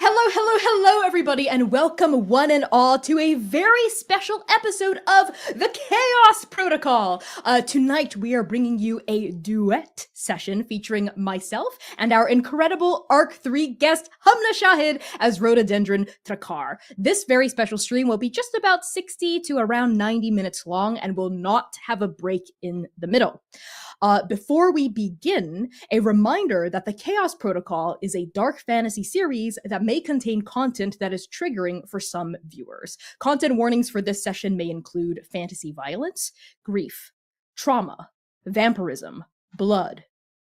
Hello, everybody, and welcome one and all to a very special episode of the Chaos Protocol. Tonight, we are bringing you a duet session featuring myself and our incredible Arc 3 guest, Hamna Shahid, as Rhododendron Trakar. This very special stream will be just about 60 to around 90 minutes long and will not have a break in the middle. Before we begin, a reminder that the Chaos Protocol is a dark fantasy series that may contain content that is triggering for some viewers. Content warnings for this session may include fantasy violence, grief, trauma, vampirism, blood,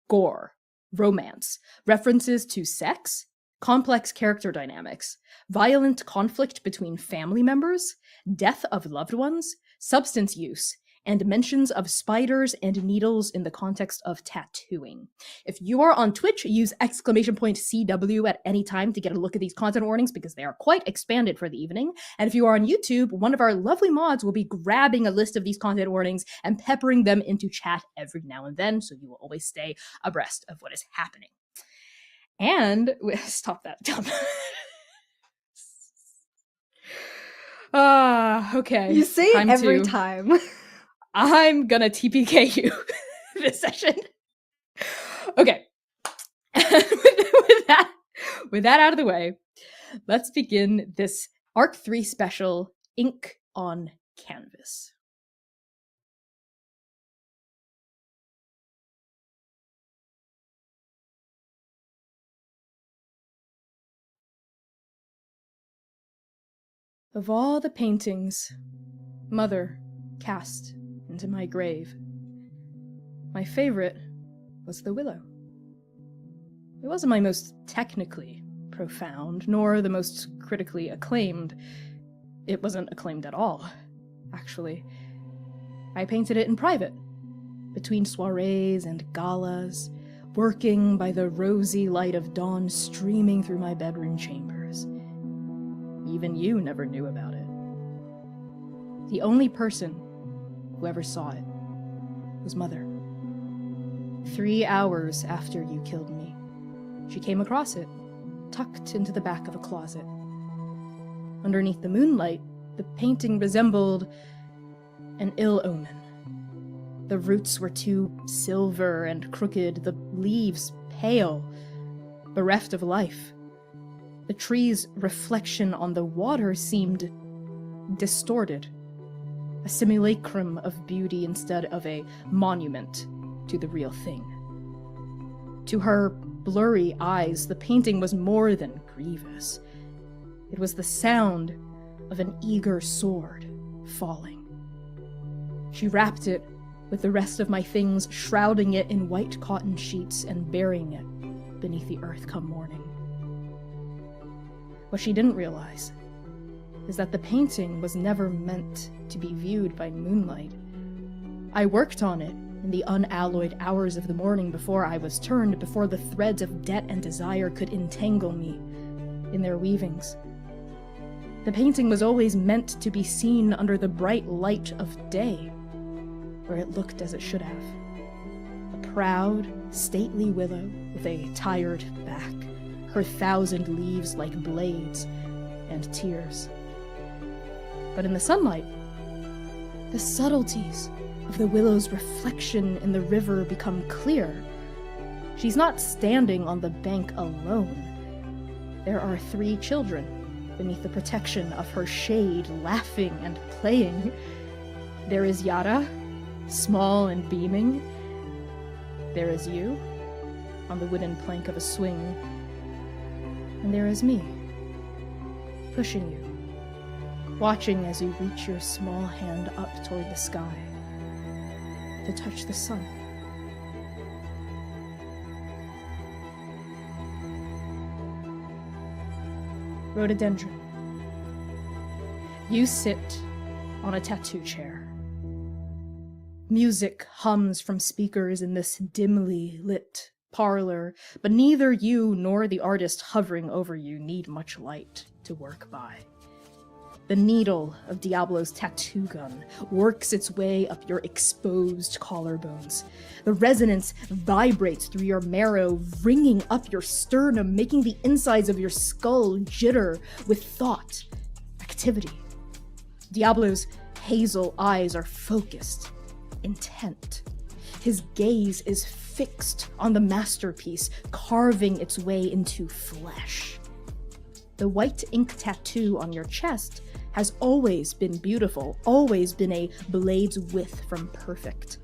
gore, romance, references to sex, complex character dynamics, violent conflict between family members, death of loved ones, substance use, and mentions of spiders and needles in the context of tattooing. If you are on Twitch, use !CW at any time to get a look at these content warnings because they are quite expanded for the evening. And if you are on YouTube, one of our lovely mods will be grabbing a list of these content warnings and peppering them into chat every now and then, so you will always stay abreast of what is happening. And stop that, dumb. Okay. You say it every time. I'm gonna TPK you this session. Okay. with that out of the way, let's begin this Arc 3 special, Ink on Canvas. Of all the paintings Mother cast into my grave, my favorite was the willow. It wasn't my most technically profound, nor the most critically acclaimed. It wasn't acclaimed at all, actually. I painted it in private, between soirees and galas, working by the rosy light of dawn streaming through my bedroom chambers. Even you never knew about it. The only person who ever saw it was Mother. 3 hours after you killed me, she came across it, tucked into the back of a closet. Underneath the moonlight, the painting resembled an ill omen. The roots were too silver and crooked, the leaves pale, bereft of life. The tree's reflection on the water seemed distorted. A simulacrum of beauty instead of a monument to the real thing. To her blurry eyes, the painting was more than grievous. It was the sound of an eager sword falling. She wrapped it with the rest of my things, shrouding it in white cotton sheets and burying it beneath the earth come morning. What she didn't realize is that the painting was never meant to be viewed by moonlight. I worked on it in the unalloyed hours of the morning before I was turned, before the threads of debt and desire could entangle me in their weavings. The painting was always meant to be seen under the bright light of day, where it looked as it should have. A proud, stately willow with a tired back, her 1,000 leaves like blades and tears. But in the sunlight, the subtleties of the willow's reflection in the river become clear. She's not standing on the bank alone. There are 3 children beneath the protection of her shade, laughing and playing. There is Yara, small and beaming. There is you, on the wooden plank of a swing. And there is me, pushing you, watching as you reach your small hand up toward the sky to touch the sun. Rhododendron, you sit on a tattoo chair. Music hums from speakers in this dimly lit parlor, but neither you nor the artist hovering over you need much light to work by. The needle of Diablo's tattoo gun works its way up your exposed collarbones. The resonance vibrates through your marrow, ringing up your sternum, making the insides of your skull jitter with thought, activity. Diablo's hazel eyes are focused, intent. His gaze is fixed on the masterpiece, carving its way into flesh. The white ink tattoo on your chest has always been beautiful, always been a blade's width from perfect.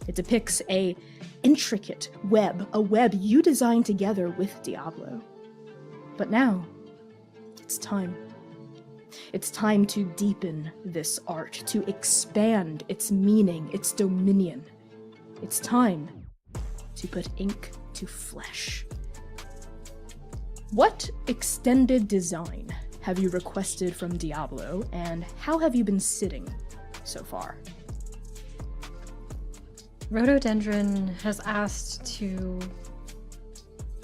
It depicts a intricate web, a web you designed together with Diablo. But now, it's time. It's time to deepen this art, to expand its meaning, its dominion. It's time to put ink to flesh. What extended design have you requested from Diablo, and how have you been sitting so far? Rhododendron has asked to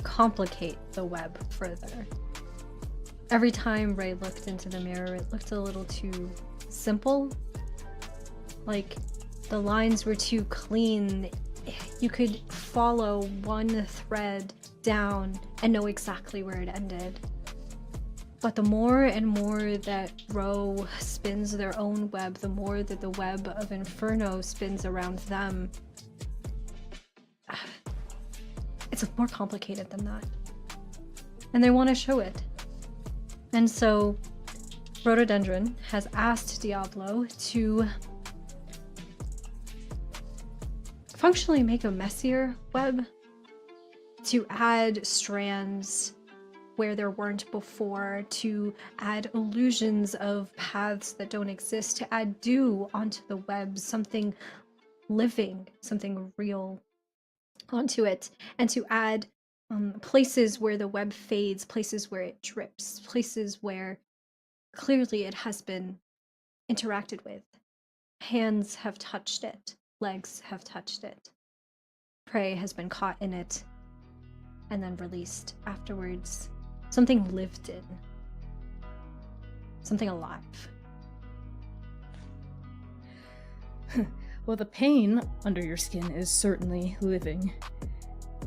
complicate the web further. Every time Ray looked into the mirror, it looked a little too simple. Like, the lines were too clean. You could follow one thread down and know exactly where it ended. But the more and more that Ro spins their own web, the more that the web of Inferno spins around them. It's more complicated than that. And they want to show it. And so Rhododendron has asked Diablo to functionally make a messier web, to add strands where there weren't before, to add illusions of paths that don't exist, to add dew onto the web, something living, something real onto it, and to add places where the web fades, places where it drips, places where clearly it has been interacted with. Hands have touched it, legs have touched it. Prey has been caught in it and then released afterwards. Something lived in. Something alive. Well, the pain under your skin is certainly living.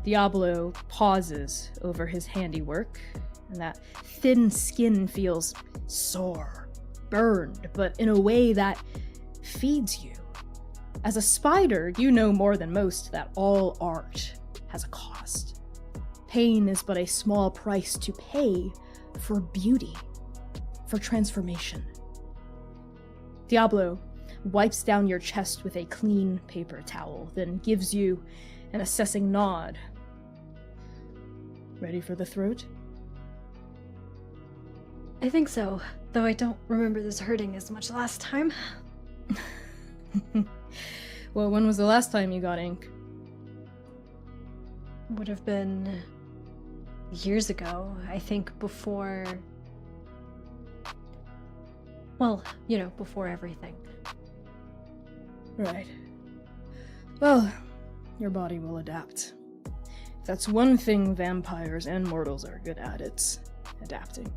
Diablo pauses over his handiwork, and that thin skin feels sore, burned, but in a way that feeds you. As a spider, you know more than most that all art has a cost. Pain is but a small price to pay for beauty, for transformation. Diablo wipes down your chest with a clean paper towel, then gives you an assessing nod. Ready for the throat? I think so, though I don't remember this hurting as much last time. Well, when was the last time you got ink? Would have been years ago, I think, before... Well, you know, before everything. Right. Well, your body will adapt. If that's one thing vampires and mortals are good at, it's adapting.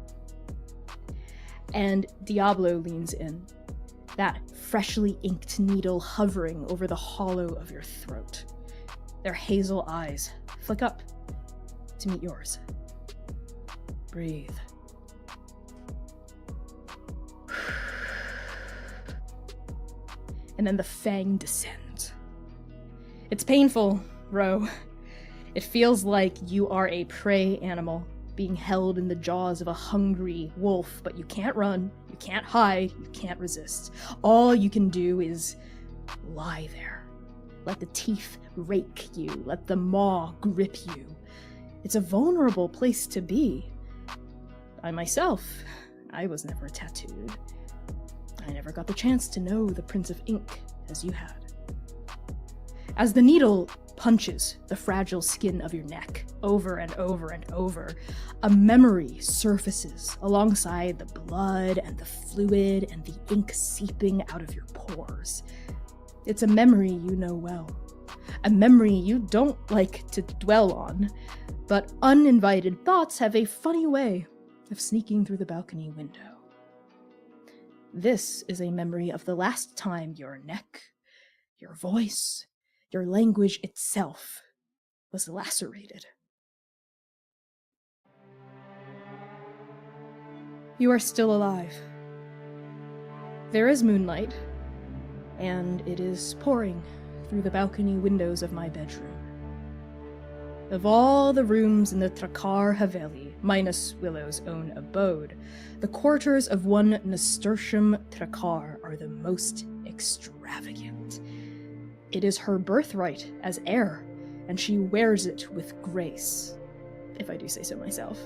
And Diablo leans in, that freshly inked needle hovering over the hollow of your throat. Their hazel eyes flick up to meet yours. Breathe. And then the fang descends. It's painful, Ro. It feels like you are a prey animal being held in the jaws of a hungry wolf, but you can't run, you can't hide, you can't resist. All you can do is lie there. Let the teeth rake you, let the maw grip you. It's a vulnerable place to be. I myself, I was never tattooed. I never got the chance to know the Prince of Ink as you had. As the needle punches the fragile skin of your neck over and over and over, a memory surfaces alongside the blood and the fluid and the ink seeping out of your pores. It's a memory you know well. A memory you don't like to dwell on, but uninvited thoughts have a funny way of sneaking through the balcony window. This is a memory of the last time your neck, your voice, your language itself was lacerated. You are still alive. There is moonlight, and it is pouring through the balcony windows of my bedroom. Of all the rooms in the Trakar Haveli, minus Willow's own abode, the quarters of one nasturtium Trakar are the most extravagant. It is her birthright as heir, and she wears it with grace, if I do say so myself.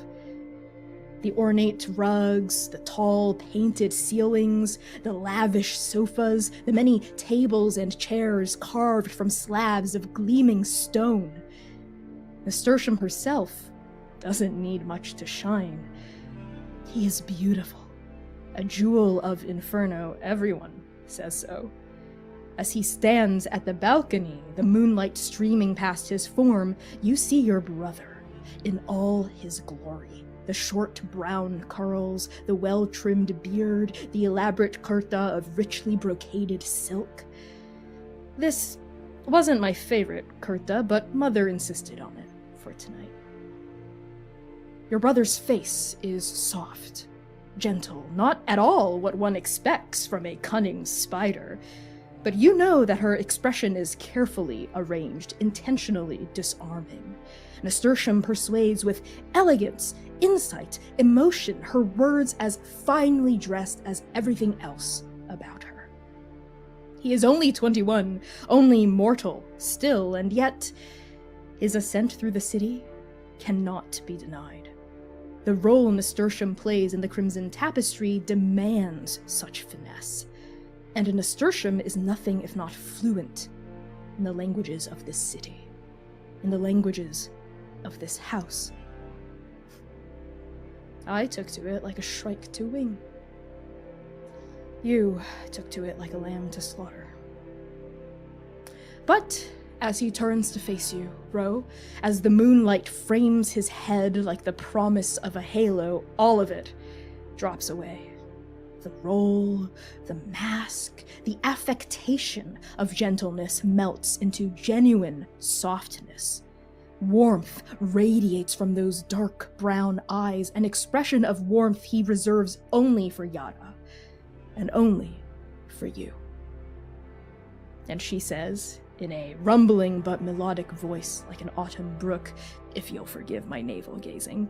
The ornate rugs, the tall painted ceilings, the lavish sofas, the many tables and chairs carved from slabs of gleaming stone. Nasturtium herself doesn't need much to shine. He is beautiful, a jewel of Inferno, everyone says so. As he stands at the balcony, the moonlight streaming past his form, you see your brother in all his glory. The short brown curls, the well-trimmed beard, the elaborate kurta of richly brocaded silk. This wasn't my favorite kurta, but Mother insisted on it for tonight. Your brother's face is soft, gentle, not at all what one expects from a cunning spider, but you know that her expression is carefully arranged, intentionally disarming. Nasturtium persuades with elegance, insight, emotion, her words as finely dressed as everything else about her. He is only 21, only mortal still, and yet his ascent through the city cannot be denied. The role Nasturtium plays in the Crimson Tapestry demands such finesse, and a Nasturtium is nothing if not fluent in the languages of this city, in the languages of this house. I took to it like a shrike to wing. You took to it like a lamb to slaughter. But as he turns to face you, Ro, as the moonlight frames his head like the promise of a halo, all of it drops away. The role, the mask, the affectation of gentleness melts into genuine softness. Warmth radiates from those dark brown eyes, an expression of warmth he reserves only for Yara, and only for you. And she says, in a rumbling but melodic voice like an autumn brook, if you'll forgive my navel gazing.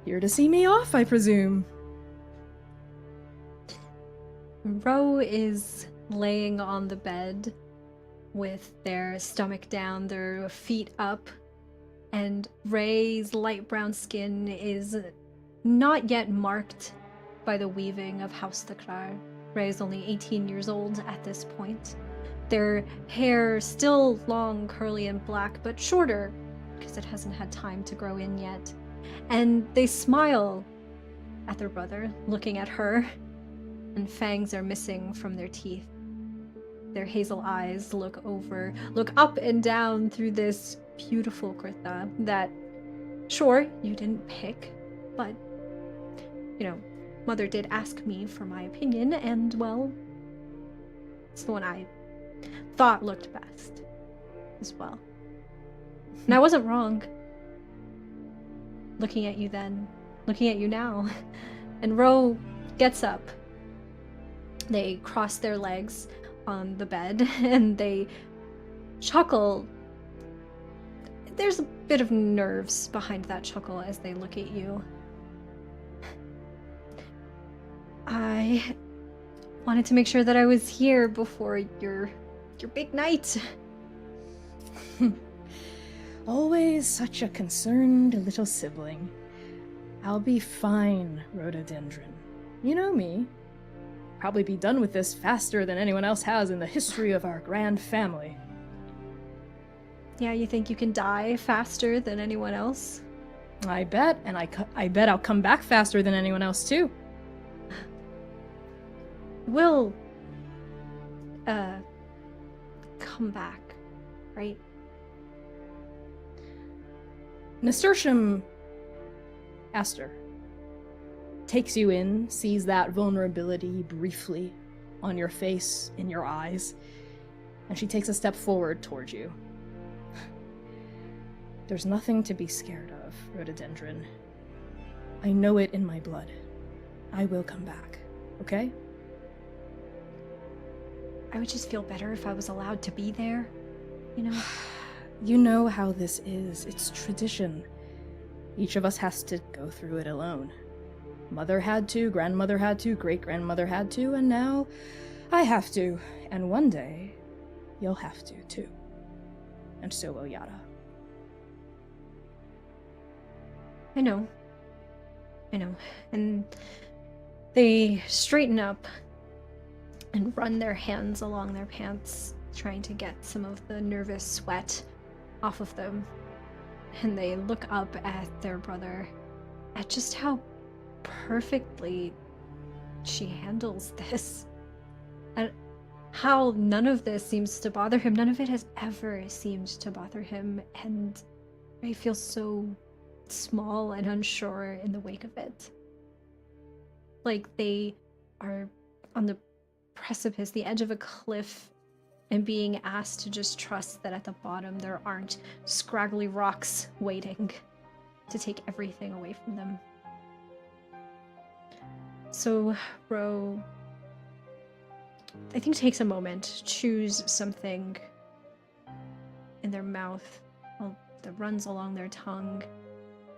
Here to see me off, I presume. Ro is laying on the bed with their stomach down, their feet up, and Ray's light brown skin is not yet marked by the weaving of House Takrar. Ray is only 18 years old at this point. Their hair still long, curly, and black, but shorter, because it hasn't had time to grow in yet. And they smile at their brother, looking at her, and fangs are missing from their teeth. Their hazel eyes look up and down through this beautiful kurta that, sure, you didn't pick, but, you know, Mother did ask me for my opinion, and, well, it's the one I thought looked best as well. And I wasn't wrong. Looking at you then, looking at you now. And Ro gets up. They cross their legs on the bed and they chuckle. There's a bit of nerves behind that chuckle as they look at you. I wanted to make sure that I was here before your big night. Always such a concerned little sibling. I'll be fine, rhododendron. You know me. Probably be done with this faster than anyone else has in the history of our grand family. Yeah, you think you can die faster than anyone else? I bet, and I bet I'll come back faster than anyone else too. Will come back, right? Nasturtium Aster takes you in, sees that vulnerability briefly on your face, in your eyes, and she takes a step forward towards you. There's nothing to be scared of, rhododendron. I know it in my blood. I will come back, okay? I would just feel better if I was allowed to be there, you know? You know how this is. It's tradition. Each of us has to go through it alone. Mother had to, grandmother had to, great-grandmother had to, and now I have to. And one day, you'll have to, too. And so will Yada. I know. And they straighten up and run their hands along their pants, trying to get some of the nervous sweat off of them. And they look up at their brother, at just how perfectly she handles this. And how none of this seems to bother him. None of it has ever seemed to bother him. And I feel so small and unsure in the wake of it. Like they are on the precipice, the edge of a cliff, and being asked to just trust that at the bottom there aren't scraggly rocks waiting to take everything away from them. So Ro, I think, takes a moment, chews something in their mouth that runs along their tongue,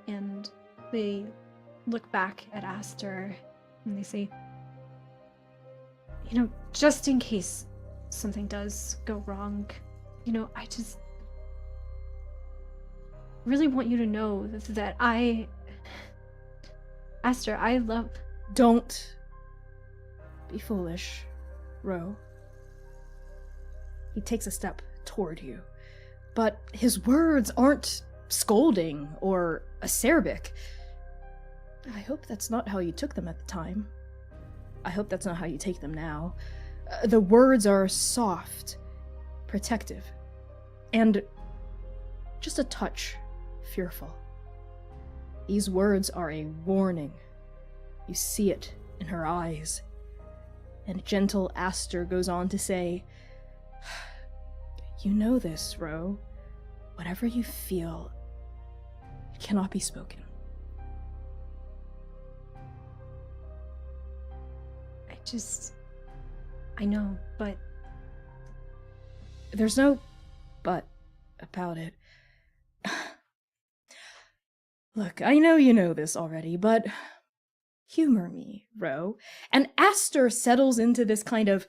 and they look back at Aster and they say, you know, just in case something does go wrong, you know, I just really want you to know that Aster, I love... Don't be foolish, Ro. He takes a step toward you, but his words aren't scolding or acerbic. I hope that's not how you took them at the time. I hope that's not how you take them now. The words are soft, protective, and just a touch fearful. These words are a warning. You see it in her eyes. And gentle Aster goes on to say, you know this, Ro. Whatever you feel, it cannot be spoken. I know, but... There's no but about it. Look, I know you know this already, but humor me, Ro. And Aster settles into this kind of,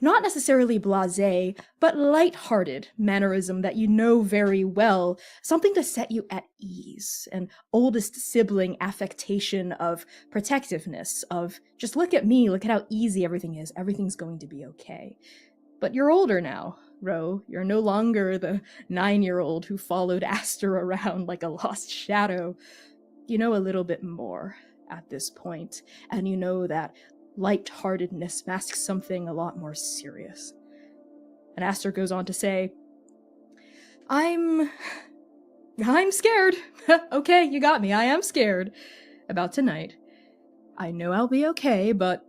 not necessarily blasé, but light-hearted mannerism that you know very well, something to set you at ease, an oldest sibling affectation of protectiveness, of just look at me, look at how easy everything is, everything's going to be okay. But you're older now, Ro. You're no longer the 9-year-old who followed Aster around like a lost shadow. You know a little bit more at this point, and you know that light-heartedness masks something a lot more serious. And Aster goes on to say, I'm scared. Okay, you got me. I am scared about tonight. I know I'll be okay, but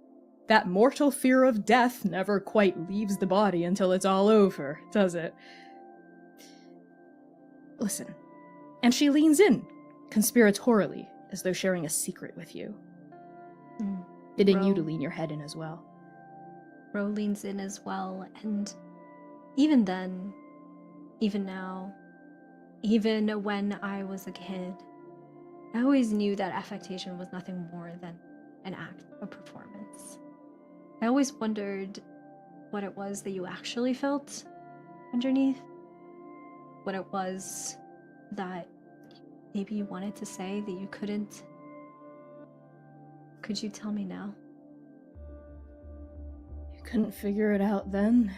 that mortal fear of death never quite leaves the body until it's all over, does it? Listen. And she leans in, conspiratorially, as though sharing a secret with you. Bidding you to lean your head in as well. Ro leans in as well, and even then, even now, even when I was a kid, I always knew that affectation was nothing more than an act of performance. I always wondered what it was that you actually felt underneath, what it was that maybe you wanted to say that you couldn't. Could you tell me now? You couldn't figure it out then.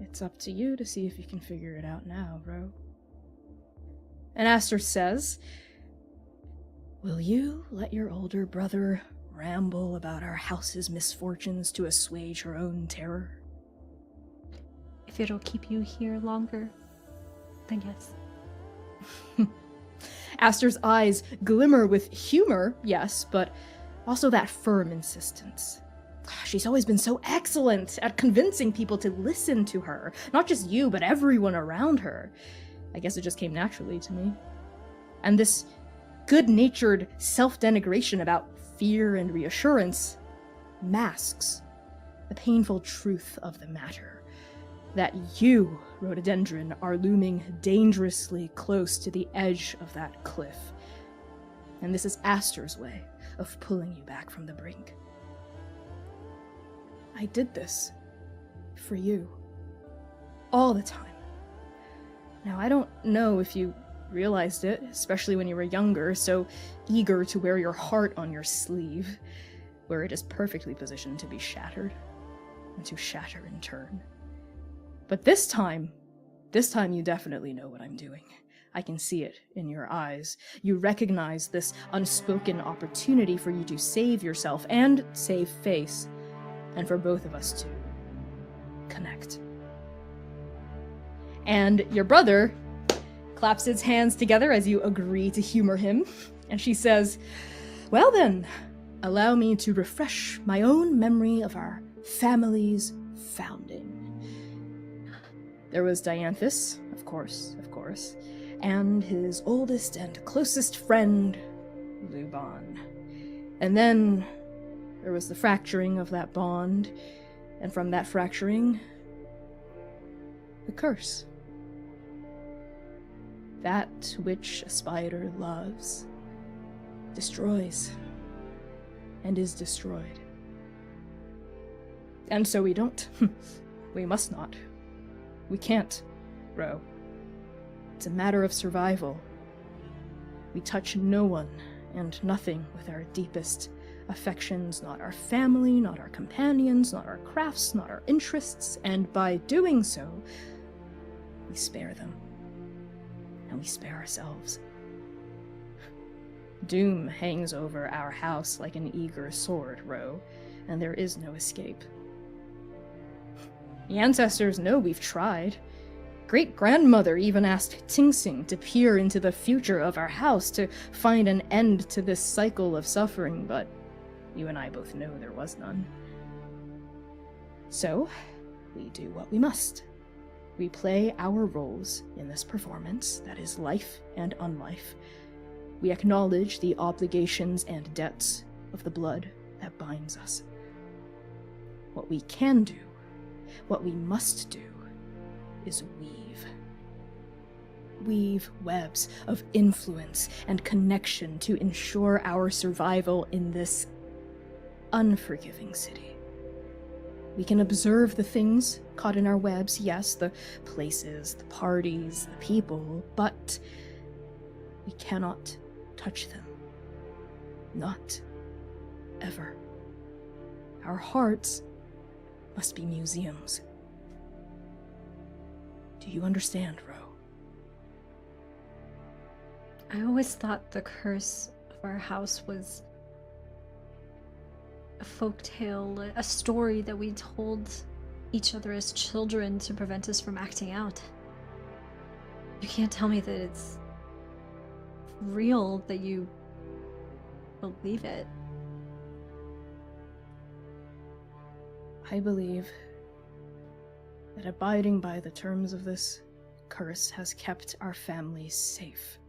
It's up to you to see if you can figure it out now, Ro. And Aster says, will you let your older brother ramble about our house's misfortunes to assuage her own terror? If it'll keep you here longer, then yes. Aster's eyes glimmer with humor, yes, but Also that firm insistence. She's always been so excellent at convincing people to listen to her. Not just you, but everyone around her. I guess it just came naturally to me. And this good-natured self-denigration about fear and reassurance masks the painful truth of the matter. That you, rhododendron, are looming dangerously close to the edge of that cliff. And this is Aster's way of pulling you back from the brink. I did this for you. All the time. Now, I don't know if you realized it, especially when you were younger, so eager to wear your heart on your sleeve, where it is perfectly positioned to be shattered, and to shatter in turn. But this time you definitely know what I'm doing. I can see it in your eyes. You recognize this unspoken opportunity for you to save yourself and save face, and for both of us to connect. And your brother claps his hands together as you agree to humor him, and she says, "Well then, allow me to refresh my own memory of our family's founding. There was Dianthus, of course, and his oldest and closest friend, Luban. And then there was the fracturing of that bond, and from that fracturing, the curse. That which a spider loves destroys, and is destroyed. And so we don't. We must not. We can't, Ro. It's a matter of survival. We touch no one and nothing with our deepest affections, not our family, not our companions, not our crafts, not our interests, and by doing so, we spare them. And we spare ourselves. Doom hangs over our house like an eager sword, Ro, and there is no escape. The ancestors know we've tried. Great-grandmother even asked Tingsing to peer into the future of our house to find an end to this cycle of suffering, but you and I both know there was none. So, we do what we must. We play our roles in this performance that is life and unlife. We acknowledge the obligations and debts of the blood that binds us. What we can do, what we must do, is weave. Weave webs of influence and connection to ensure our survival in this unforgiving city. We can observe the things caught in our webs, yes, the places, the parties, the people, but we cannot touch them. Not ever. Our hearts must be museums. Do you understand, Ro? I always thought the curse of our house was a folktale, a story that we told each other as children to prevent us from acting out. You can't tell me that it's real, that you believe it. I believe that abiding by the terms of this curse has kept our family safe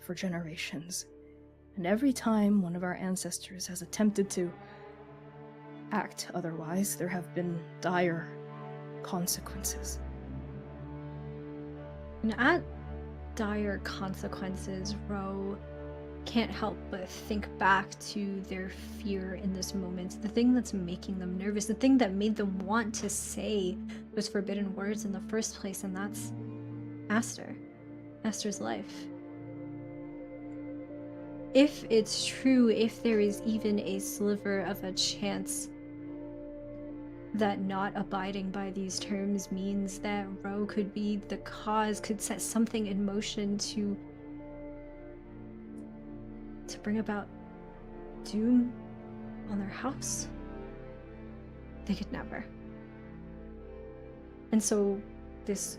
for generations. And every time one of our ancestors has attempted to act otherwise, there have been dire consequences. And at dire consequences, Ro can't help but think back to their fear in this moment, the thing that's making them nervous, the thing that made them want to say those forbidden words in the first place, and that's Aster's life. If it's true, if there is even a sliver of a chance that not abiding by these terms means that Ro could be the cause, could set something in motion to bring about doom on their house, they could never. And so these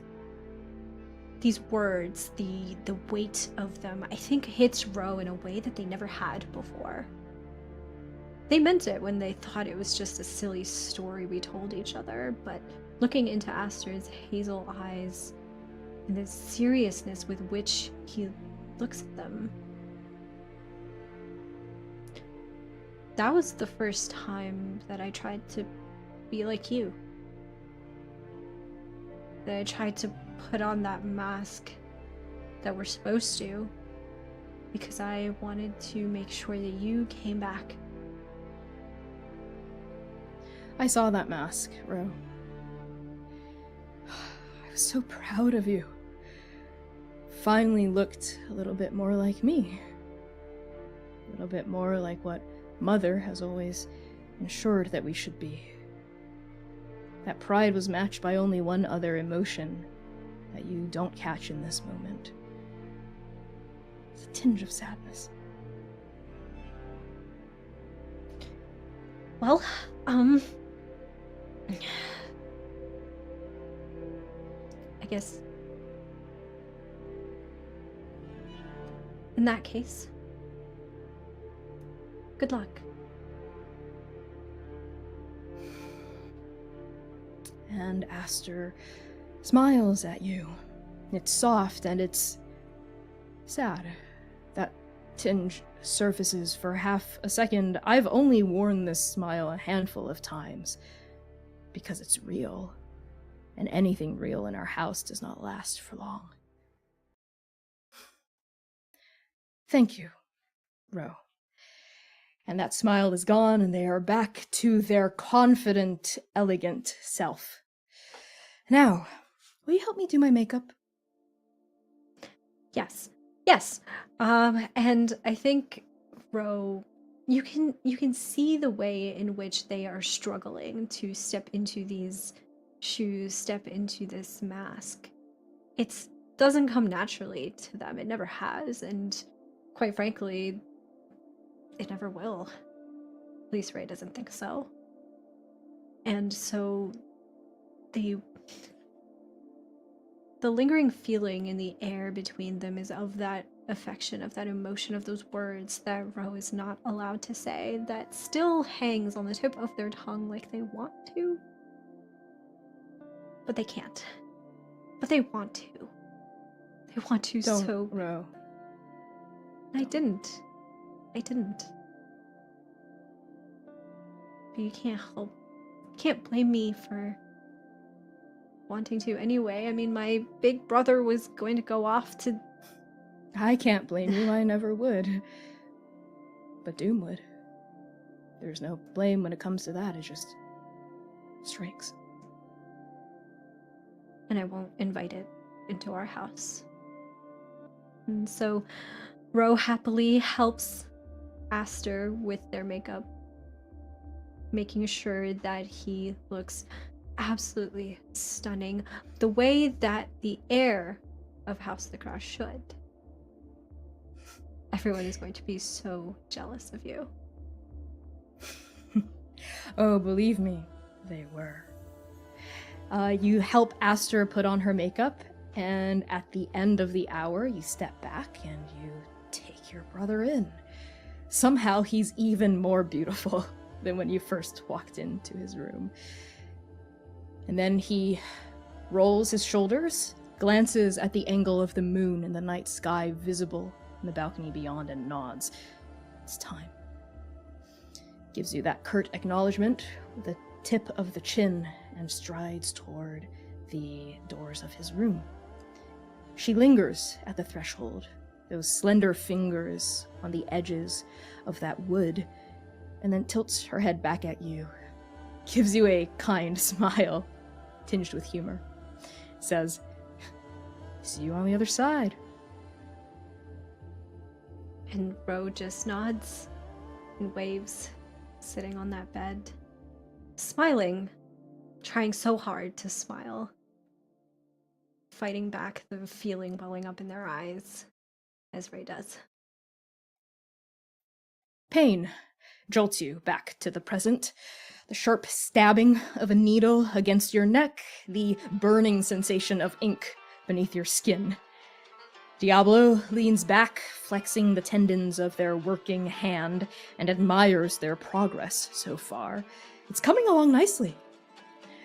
words, the weight of them, I think hits Ro in a way that they never had before. They meant it when they thought it was just a silly story we told each other, but looking into Aster's hazel eyes and the seriousness with which he looks at them, that was the first time that I tried to be like you. That I tried to put on that mask that we're supposed to, because I wanted to make sure that you came back. I saw that mask, Ro. I was so proud of you. Finally looked a little bit more like me. A little bit more like what Mother has always ensured that we should be. That pride was matched by only one other emotion that you don't catch in this moment. It's a tinge of sadness. Well, I guess in that case, good luck. And Aster smiles at you. It's soft and it's sad. That tinge surfaces for half a second. I've only worn this smile a handful of times because it's real, and anything real in our house does not last for long. Thank you, Ro. And that smile is gone, and they are back to their confident, elegant self. Now, will you help me do my makeup? Yes. And I think, Ro, you can see the way in which they are struggling to step into these shoes, step into this mask. It doesn't come naturally to them. It never has, and quite frankly, it never will. At least Ray doesn't think so. And so the lingering feeling in the air between them is of that affection, of that emotion, of those words that Ro is not allowed to say, that still hangs on the tip of their tongue like they want to. But they can't. But they want to. They want to. Don't, so... Ro. I didn't. But you can't help. You can't blame me for wanting to anyway. I mean, my big brother was going to go off to... I can't blame you, I never would. But Doom would. There's no blame when it comes to that, it just strikes. And I won't invite it into our house. And so Ro happily helps Aster with their makeup, making sure that he looks absolutely stunning, the way that the heir of House of the Cross should. Everyone is going to be so jealous of you. Oh, believe me, they were. You help Aster put on her makeup, and at the end of the hour, you step back and you take your brother in. Somehow he's even more beautiful than when you first walked into his room. And then he rolls his shoulders, glances at the angle of the moon in the night sky visible in the balcony beyond, and nods. It's time. Gives you that curt acknowledgement with the tip of the chin and strides toward the doors of his room. She lingers at the threshold, those slender fingers on the edges of that wood, and then tilts her head back at you, gives you a kind smile, tinged with humor, says, "See you on the other side." And Ro just nods and waves, sitting on that bed, smiling, trying so hard to smile, fighting back the feeling welling up in their eyes, as Ray does. Pain jolts you back to the present. The sharp stabbing of a needle against your neck, the burning sensation of ink beneath your skin. Diablo leans back, flexing the tendons of their working hand, and admires their progress so far. It's coming along nicely.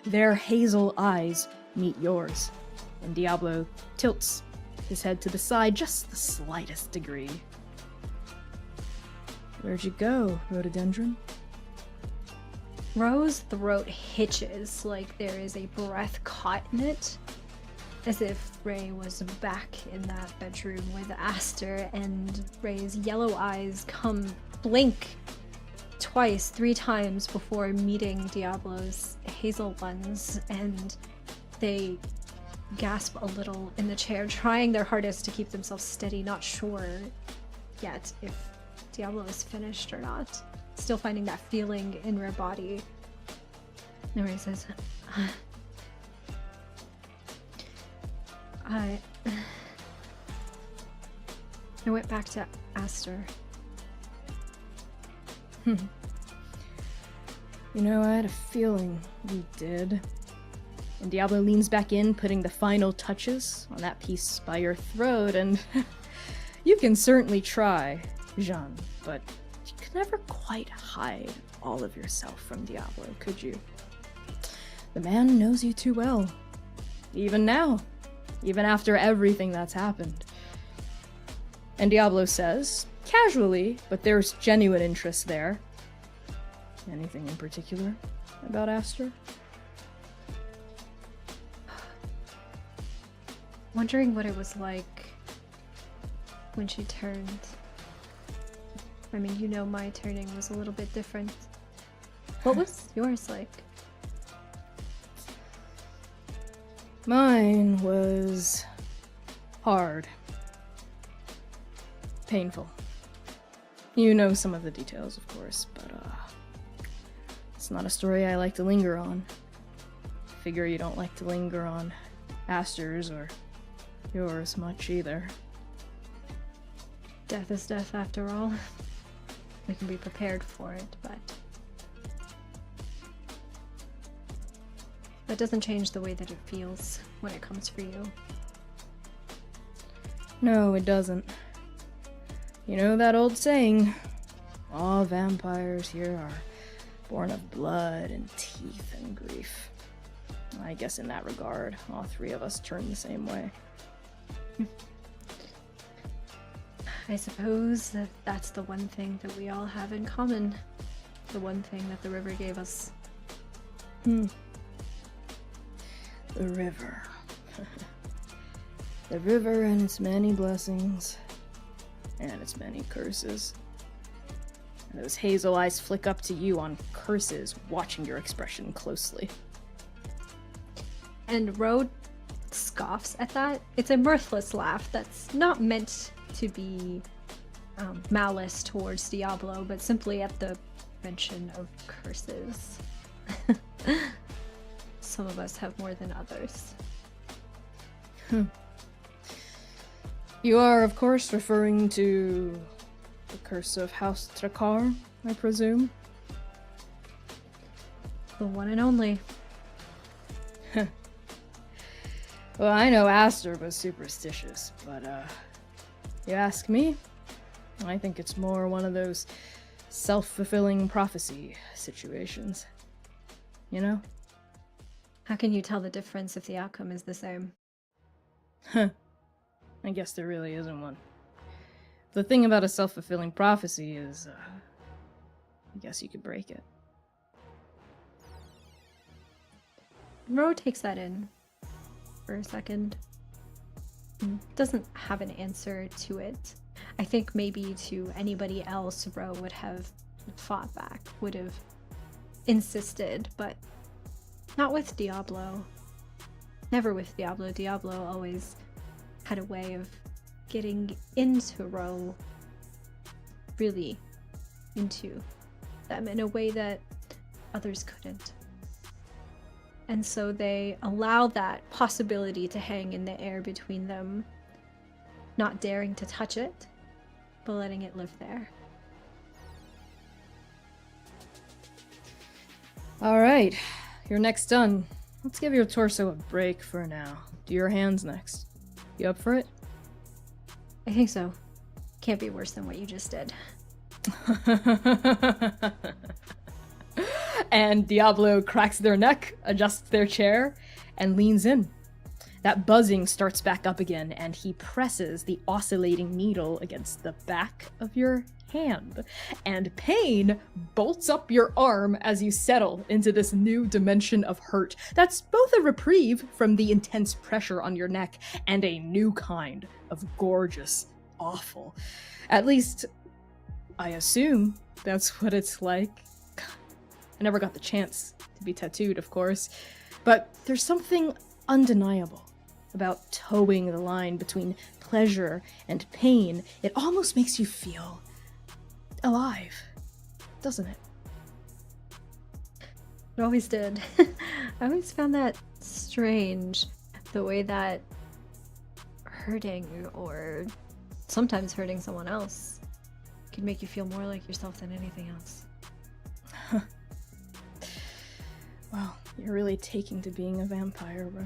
Their hazel eyes meet yours, and Diablo tilts his head to the side just the slightest degree. Where'd you go, rhododendron? Ro's throat hitches like there is a breath caught in it, as if Ray was back in that bedroom with Aster, and Ray's yellow eyes blink twice, 3 times before meeting Diablo's hazel ones, and they gasp a little in the chair, trying their hardest to keep themselves steady, not sure yet if Diablo is finished or not. Still finding that feeling in their body. And Ray says, I went back to Aster. You know, I had a feeling you did. And Diablo leans back in, putting the final touches on that piece by your throat, and you can certainly try, Jean, but you could never quite hide all of yourself from Diablo, could you? The man knows you too well. Even now. Even after everything that's happened. And Diablo says, casually, but there's genuine interest there. Anything in particular about Aster? Wondering what it was like when she turned. I mean, you know, my turning was a little bit different. What was yours like? Mine was hard. Painful. You know some of the details, of course, but it's not a story I like to linger on. Figure you don't like to linger on Aster's or yours much either. Death is death after all. We can be prepared for it, but that doesn't change the way that it feels when it comes for you. No, it doesn't. You know that old saying, all vampires here are born of blood and teeth and grief. I guess in that regard, all 3 of us turn the same way. I suppose that that's the one thing that we all have in common. The one thing that the river gave us. The river. The river and its many blessings. And its many curses. And those hazel eyes flick up to you on curses, watching your expression closely. And Ro scoffs at that. It's a mirthless laugh that's not meant to be malice towards Diablo, but simply at the mention of curses. Some of us have more than others. You are, of course, referring to the curse of House Trakar, I presume? The one and only. Well, I know Aster was superstitious, but, you ask me, I think it's more one of those self-fulfilling prophecy situations. You know? How can you tell the difference if the outcome is the same? I guess there really isn't one. The thing about a self-fulfilling prophecy is, I guess you could break it. Ro takes that in for a second. Doesn't have an answer to it. I think maybe to anybody else, Ro would have fought back, would have insisted, but not with Diablo. Never with Diablo. Diablo always had a way of getting into Ro, really into them in a way that others couldn't. And so they allow that possibility to hang in the air between them, not daring to touch it, but letting it live there. Alright, you're next done. Let's give your torso a break for now. Do your hands next. You up for it? I think so. Can't be worse than what you just did. And Diablo cracks their neck, adjusts their chair, and leans in. That buzzing starts back up again, and he presses the oscillating needle against the back of your hand. And pain bolts up your arm as you settle into this new dimension of hurt. That's both a reprieve from the intense pressure on your neck and a new kind of gorgeous awful. At least, I assume that's what it's like. I never got the chance to be tattooed, of course, but there's something undeniable about towing the line between pleasure and pain. It almost makes you feel alive, doesn't it? It always did. I always found that strange, the way that hurting, or sometimes hurting someone else, can make you feel more like yourself than anything else. Well, you're really taking to being a vampire, bro.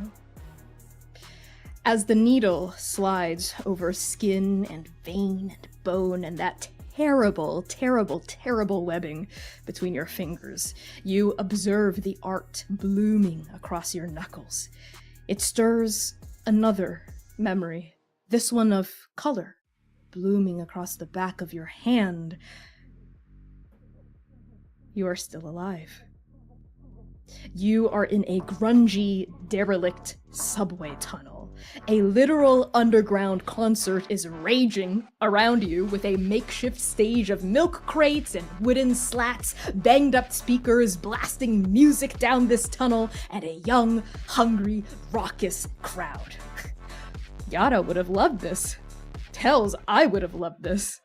As the needle slides over skin and vein and bone and that terrible, terrible, terrible webbing between your fingers, you observe the art blooming across your knuckles. It stirs another memory, this one of color, blooming across the back of your hand. You are still alive. You are in a grungy, derelict subway tunnel. A literal underground concert is raging around you with a makeshift stage of milk crates and wooden slats, banged up speakers blasting music down this tunnel, and a young, hungry, raucous crowd. Yara would have loved this. Hells, I would have loved this.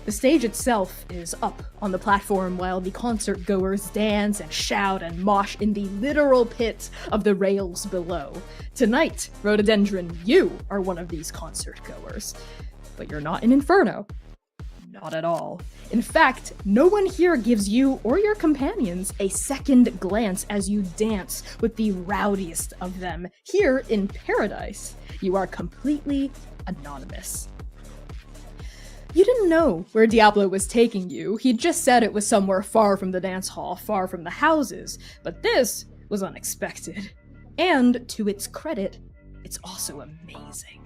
The stage itself is up on the platform while the concert goers dance and shout and mosh in the literal pit of the rails below. Tonight, Rhododendron, you are one of these concert goers. But you're not in Inferno. Not at all. In fact, no one here gives you or your companions a second glance as you dance with the rowdiest of them. Here in Paradise, you are completely anonymous. You didn't know where Diablo was taking you. He just said it was somewhere far from the dance hall, far from the houses. But this was unexpected. And to its credit, it's also amazing.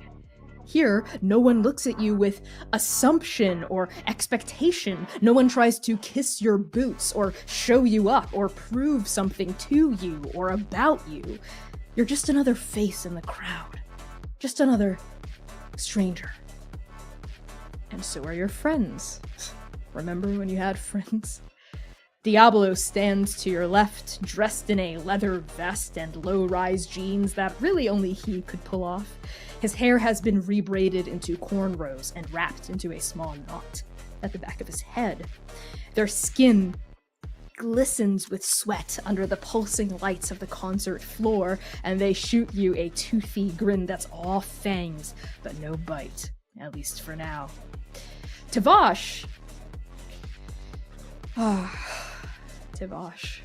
Here, no one looks at you with assumption or expectation. No one tries to kiss your boots or show you up or prove something to you or about you. You're just another face in the crowd. Just another stranger. And so are your friends. Remember when you had friends? Diablo stands to your left, dressed in a leather vest and low-rise jeans that really only he could pull off. His hair has been rebraided into cornrows and wrapped into a small knot at the back of his head. Their skin glistens with sweat under the pulsing lights of the concert floor, and they shoot you a toothy grin that's all fangs, but no bite, at least for now. Tavash. Tavash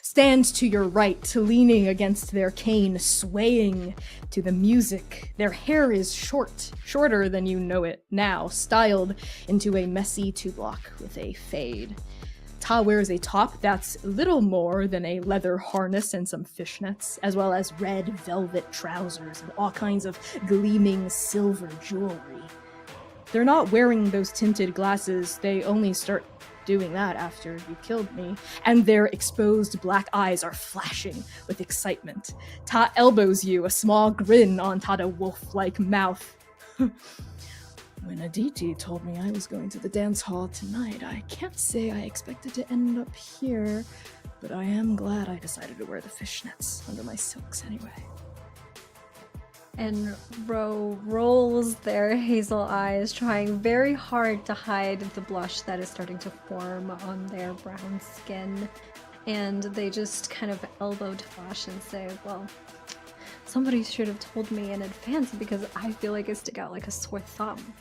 stands to your right, leaning against their cane, swaying to the music. Their hair is shorter than you know it now, styled into a messy two-block with a fade. Ta wears a top that's little more than a leather harness and some fishnets, as well as red velvet trousers and all kinds of gleaming silver jewelry. They're not wearing those tinted glasses, they only start doing that after you killed me, and their exposed black eyes are flashing with excitement. Ta elbows you, a small grin on ta wolf-like mouth. When Aditi told me I was going to the dance hall tonight, I can't say I expected to end up here, but I am glad I decided to wear the fishnets under my silks anyway. And Ro rolls their hazel eyes, trying very hard to hide the blush that is starting to form on their brown skin. And they just kind of elbow Tavash and say, well, somebody should have told me in advance because I feel like I stick out like a sore thumb.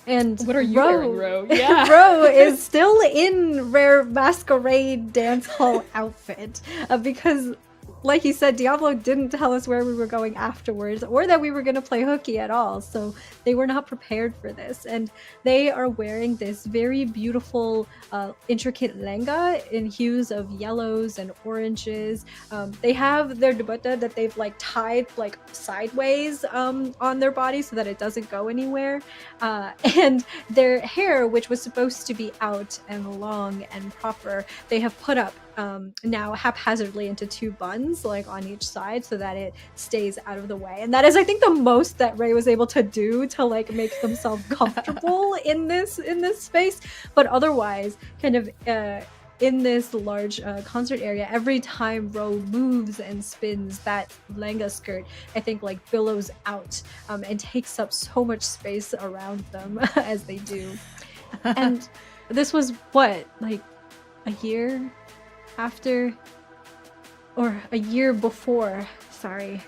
And what are you wearing, Ro? Yeah. Ro is still in their masquerade dance hall outfit because like he said, Diablo didn't tell us where we were going afterwards or that we were going to play hooky at all. So they were not prepared for this. And they are wearing this very beautiful, intricate lenga in hues of yellows and oranges. They have their dupatta that they've like tied like sideways on their body so that it doesn't go anywhere. And their hair, which was supposed to be out and long and proper, they have put up now haphazardly into 2 buns, like on each side, so that it stays out of the way. And that is, I think, the most that Ray was able to do to like make themselves comfortable in this space. But otherwise, kind of in this large concert area, every time Ro moves and spins, that lenga skirt, I think, like billows out and takes up so much space around them as they do. And this was what, like a year after, or a year before, sorry,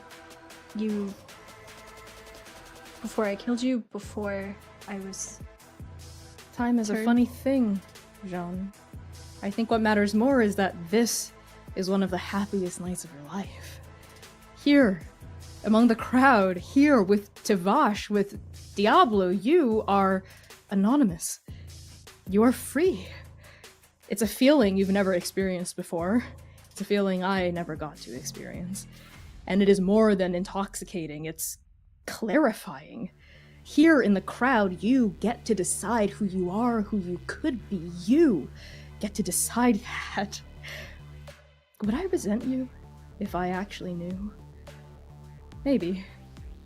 before I killed you, before I was... Time is a funny thing, Jean. I think what matters more is that this is one of the happiest nights of your life. Here, among the crowd, here with Tavash, with Diablo, you are anonymous. You are free. It's a feeling you've never experienced before. It's a feeling I never got to experience. And it is more than intoxicating, it's clarifying. Here in the crowd, you get to decide who you are, who you could be. You get to decide that. Would I resent you if I actually knew? Maybe.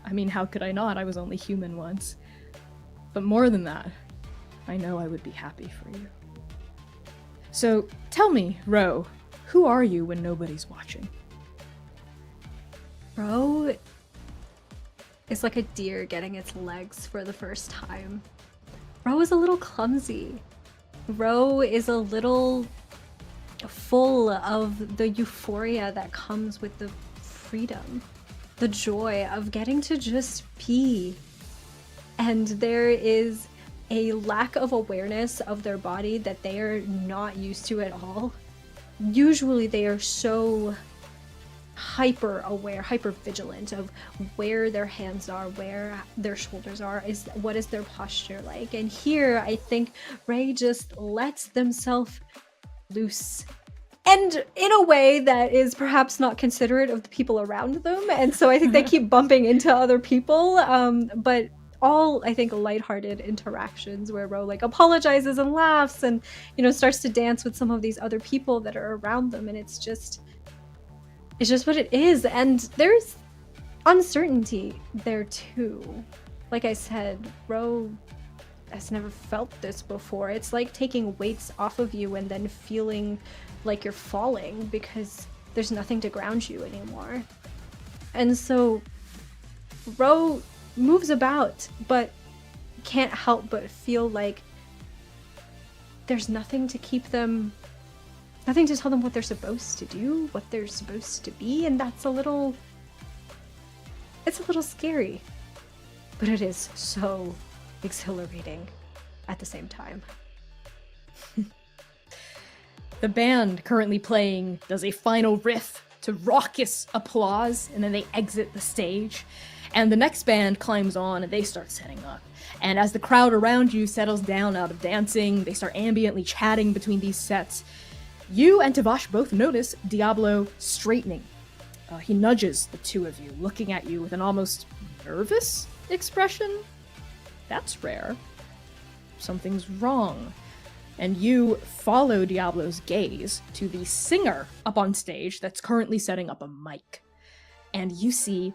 I mean, how could I not? I was only human once. But more than that, I know I would be happy for you. So, tell me, Ro, who are you when nobody's watching? Ro is like a deer getting its legs for the first time. Ro is a little clumsy. Ro is a little full of the euphoria that comes with the freedom, the joy of getting to just be. And there is a lack of awareness of their body that they are not used to at all. Usually they are so hyper aware, hyper vigilant of where their hands are, where their shoulders are, what is their posture like. And here I think Ray just lets themselves loose, and in a way that is perhaps not considerate of the people around them. And so I think they keep bumping into other people, but all, I think, lighthearted interactions where Ro like apologizes and laughs and, you know, starts to dance with some of these other people that are around them. And it's just what it is. And there's uncertainty there too. Like I said, Ro has never felt this before. It's like taking weights off of you and then feeling like you're falling because there's nothing to ground you anymore. And so Ro moves about, but can't help but feel like there's nothing to keep them, nothing to tell them what they're supposed to do, what they're supposed to be, and that's it's a little scary, but it is so exhilarating at the same time. The band currently playing does a final riff to raucous applause, and then they exit the stage. And the next band climbs on and they start setting up. And as the crowd around you settles down out of dancing, they start ambiently chatting between these sets. You and Tavash both notice Diablo straightening. He nudges the two of you, looking at you with an almost nervous expression. That's rare. Something's wrong. And you follow Diablo's gaze to the singer up on stage that's currently setting up a mic. And you see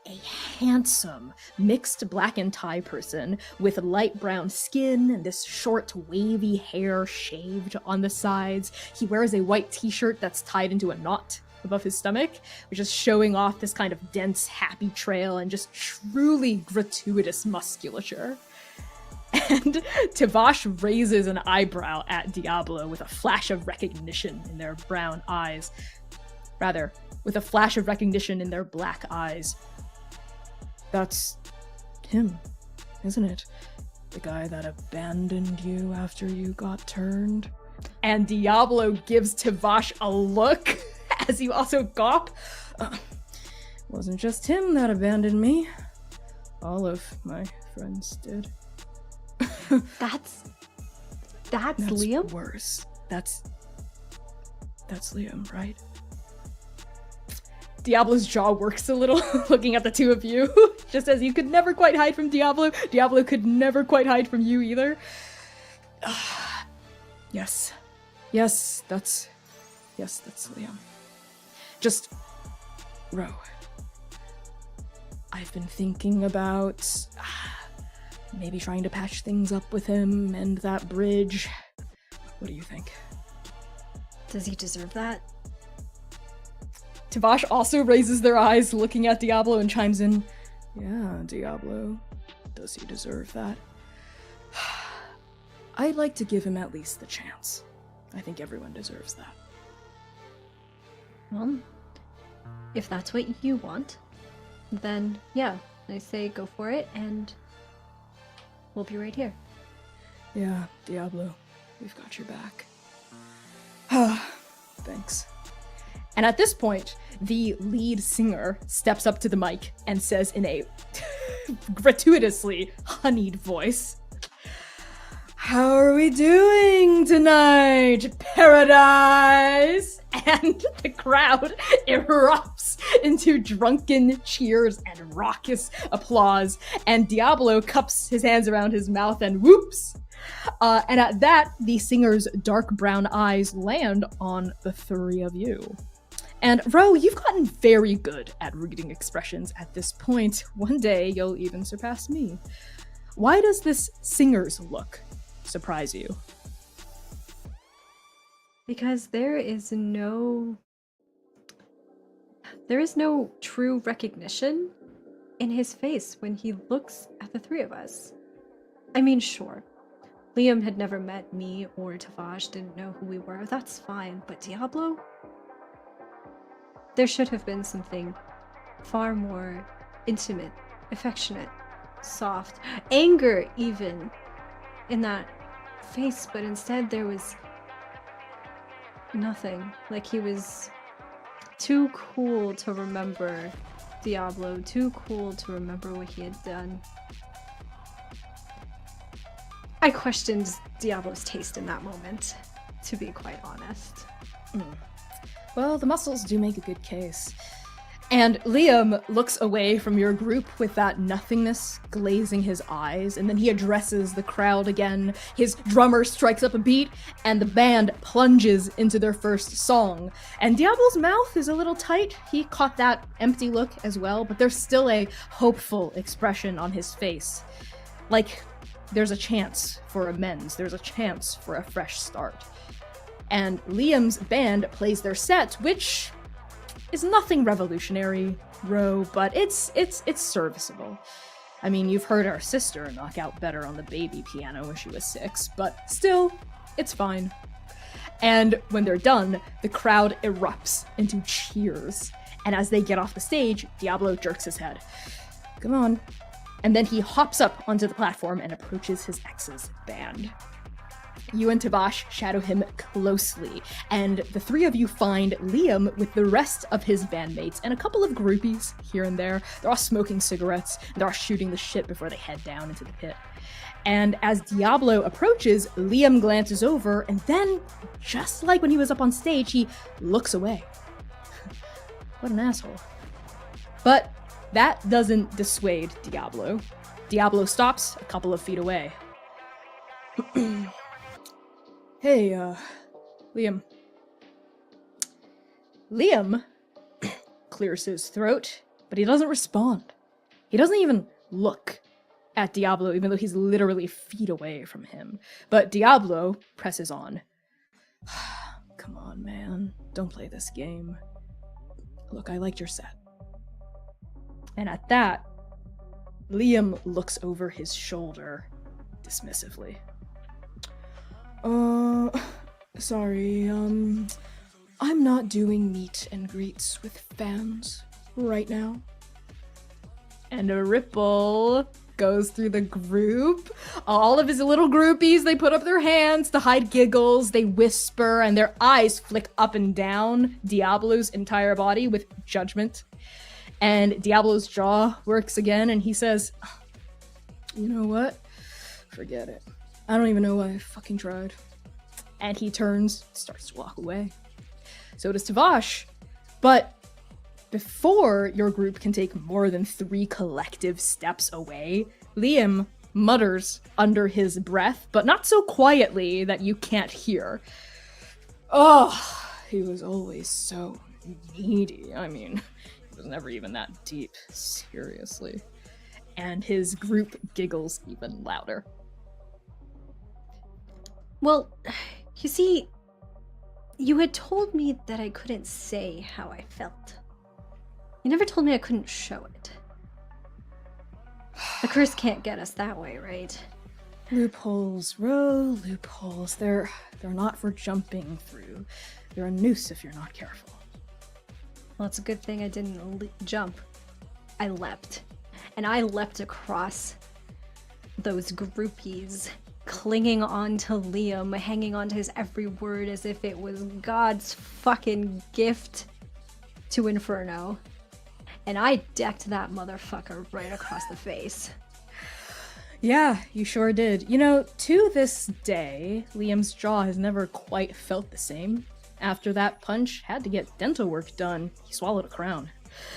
a handsome mixed black and tie person with light brown skin and this short wavy hair shaved on the sides. He wears a white t-shirt that's tied into a knot above his stomach, which is showing off this kind of dense happy trail and just truly gratuitous musculature. And Tavash raises an eyebrow at Diablo with a flash of recognition in their brown eyes. Rather, with a flash of recognition in their black eyes. That's him, isn't it? The guy that abandoned you after you got turned? And Diablo gives Tavash a look, as you also gawp. Wasn't just him that abandoned me. All of my friends did. That's Liam? Worse. That's Liam, right? Diablo's jaw works a little, looking at the two of you. Just as you could never quite hide from Diablo, Diablo could never quite hide from you either. Yes, that's Liam. Just, Ro, I've been thinking about maybe trying to patch things up with him and that bridge. What do you think? Does he deserve that? Tavash also raises their eyes, looking at Diablo, and chimes in, yeah, Diablo, does he deserve that? I'd like to give him at least the chance. I think everyone deserves that. Well, if that's what you want, then yeah, I say go for it, and we'll be right here. Yeah, Diablo, we've got your back. Thanks. And at this point, the lead singer steps up to the mic and says in a gratuitously honeyed voice, "How are we doing tonight, paradise?" And the crowd erupts into drunken cheers and raucous applause, and Diablo cups his hands around his mouth and whoops. And at that, the singer's dark brown eyes land on the three of you. And Ro, you've gotten very good at reading expressions at this point. One day, you'll even surpass me. Why does this singer's look surprise you? Because there is no true recognition in his face when he looks at the three of us. I mean, sure, Liam had never met me or Tavash, didn't know who we were, that's fine, but Diablo? There should have been something far more intimate, affectionate, soft, anger even, in that face, but instead there was nothing. Like he was too cool to remember Diablo, too cool to remember what he had done. I questioned Diablo's taste in that moment, to be quite honest. Well, the muscles do make a good case. And Liam looks away from your group with that nothingness glazing his eyes, and then he addresses the crowd again. His drummer strikes up a beat, and the band plunges into their first song. And Diablo's mouth is a little tight. He caught that empty look as well, but there's still a hopeful expression on his face. Like, there's a chance for amends. There's a chance for a fresh start. And Liam's band plays their set, which is nothing revolutionary, Ro, but it's serviceable. I mean, you've heard our sister knock out better on the baby piano when she was 6, but still, it's fine. And when they're done, the crowd erupts into cheers. And as they get off the stage, Diablo jerks his head. Come on. And then he hops up onto the platform and approaches his ex's band. You and Tavash shadow him closely, and the three of you find Liam with the rest of his bandmates and a couple of groupies here and there. They're all smoking cigarettes, and they're all shooting the shit before they head down into the pit. And as Diablo approaches, Liam glances over, and then, just like when he was up on stage, he looks away. What an asshole. But that doesn't dissuade Diablo. Diablo stops a couple of feet away. Hey, Liam. Liam clears his throat, but he doesn't respond. He doesn't even look at Diablo, even though he's literally feet away from him. But Diablo presses on. Come on, man. Don't play this game. Look, I liked your set. And at that, Liam looks over his shoulder dismissively. Sorry, I'm not doing meet and greets with fans right now. And a ripple goes through the group. All of his little groupies, they put up their hands to hide giggles. They whisper, and their eyes flick up and down Diablo's entire body with judgment. And Diablo's jaw works again, and he says, you know what? Forget it. I don't even know why I fucking tried. And he turns, starts to walk away. So does Tavash. But before your group can take more than 3 collective steps away, Liam mutters under his breath, but not so quietly that you can't hear. Oh, he was always so needy. I mean, it was never even that deep, seriously. And his group giggles even louder. Well, you see, you had told me that I couldn't say how I felt. You never told me I couldn't show it. The curse can't get us that way, right? Loopholes, Ro, loopholes. They're not for jumping through. They're a noose if you're not careful. Well, it's a good thing I didn't jump. I leapt. And I leapt across those groupies, clinging on to Liam, hanging on to his every word as if it was God's fucking gift to Inferno. And I decked that motherfucker right across the face. Yeah, you sure did. You know, to this day, Liam's jaw has never quite felt the same. After that punch, had to get dental work done. He swallowed a crown.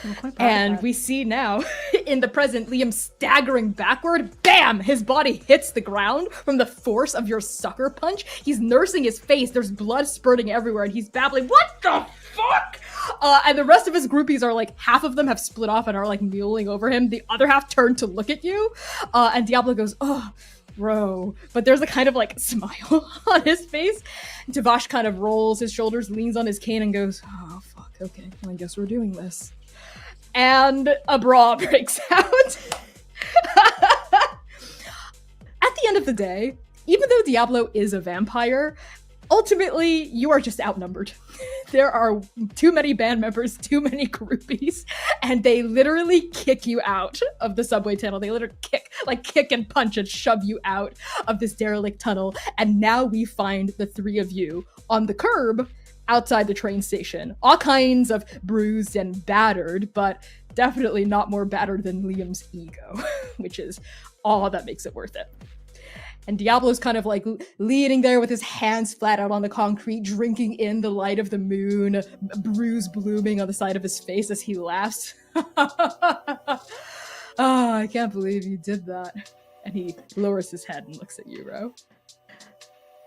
I'm quite proud of And that. we see now, in the present, Liam staggering backward. Bam! His body hits the ground from the force of your sucker punch. He's nursing his face. There's blood spurting everywhere, and he's babbling, "What the fuck?" And the rest of his groupies are like, half of them have split off and are like mewling over him. The other half turn to look at you. And Diablo goes, "Oh, bro." But there's a kind of like smile on his face. Tavash kind of rolls his shoulders, leans on his cane, and goes, "Oh, fuck, okay, well, I guess we're doing this." And a brawl breaks out. At the end of the day, even though Diablo is a vampire, ultimately, you are just outnumbered. There are too many band members, too many groupies, and they literally kick you out of the subway tunnel. They literally kick and punch and shove you out of this derelict tunnel. And now we find the 3 of you on the curb outside the train station. All kinds of bruised and battered, but definitely not more battered than Liam's ego, which is all that makes it worth it. And Diablo's kind of like leaning there with his hands flat out on the concrete, drinking in the light of the moon, a bruise blooming on the side of his face as he laughs. Oh, I can't believe you did that. And he lowers his head and looks at you, Ro.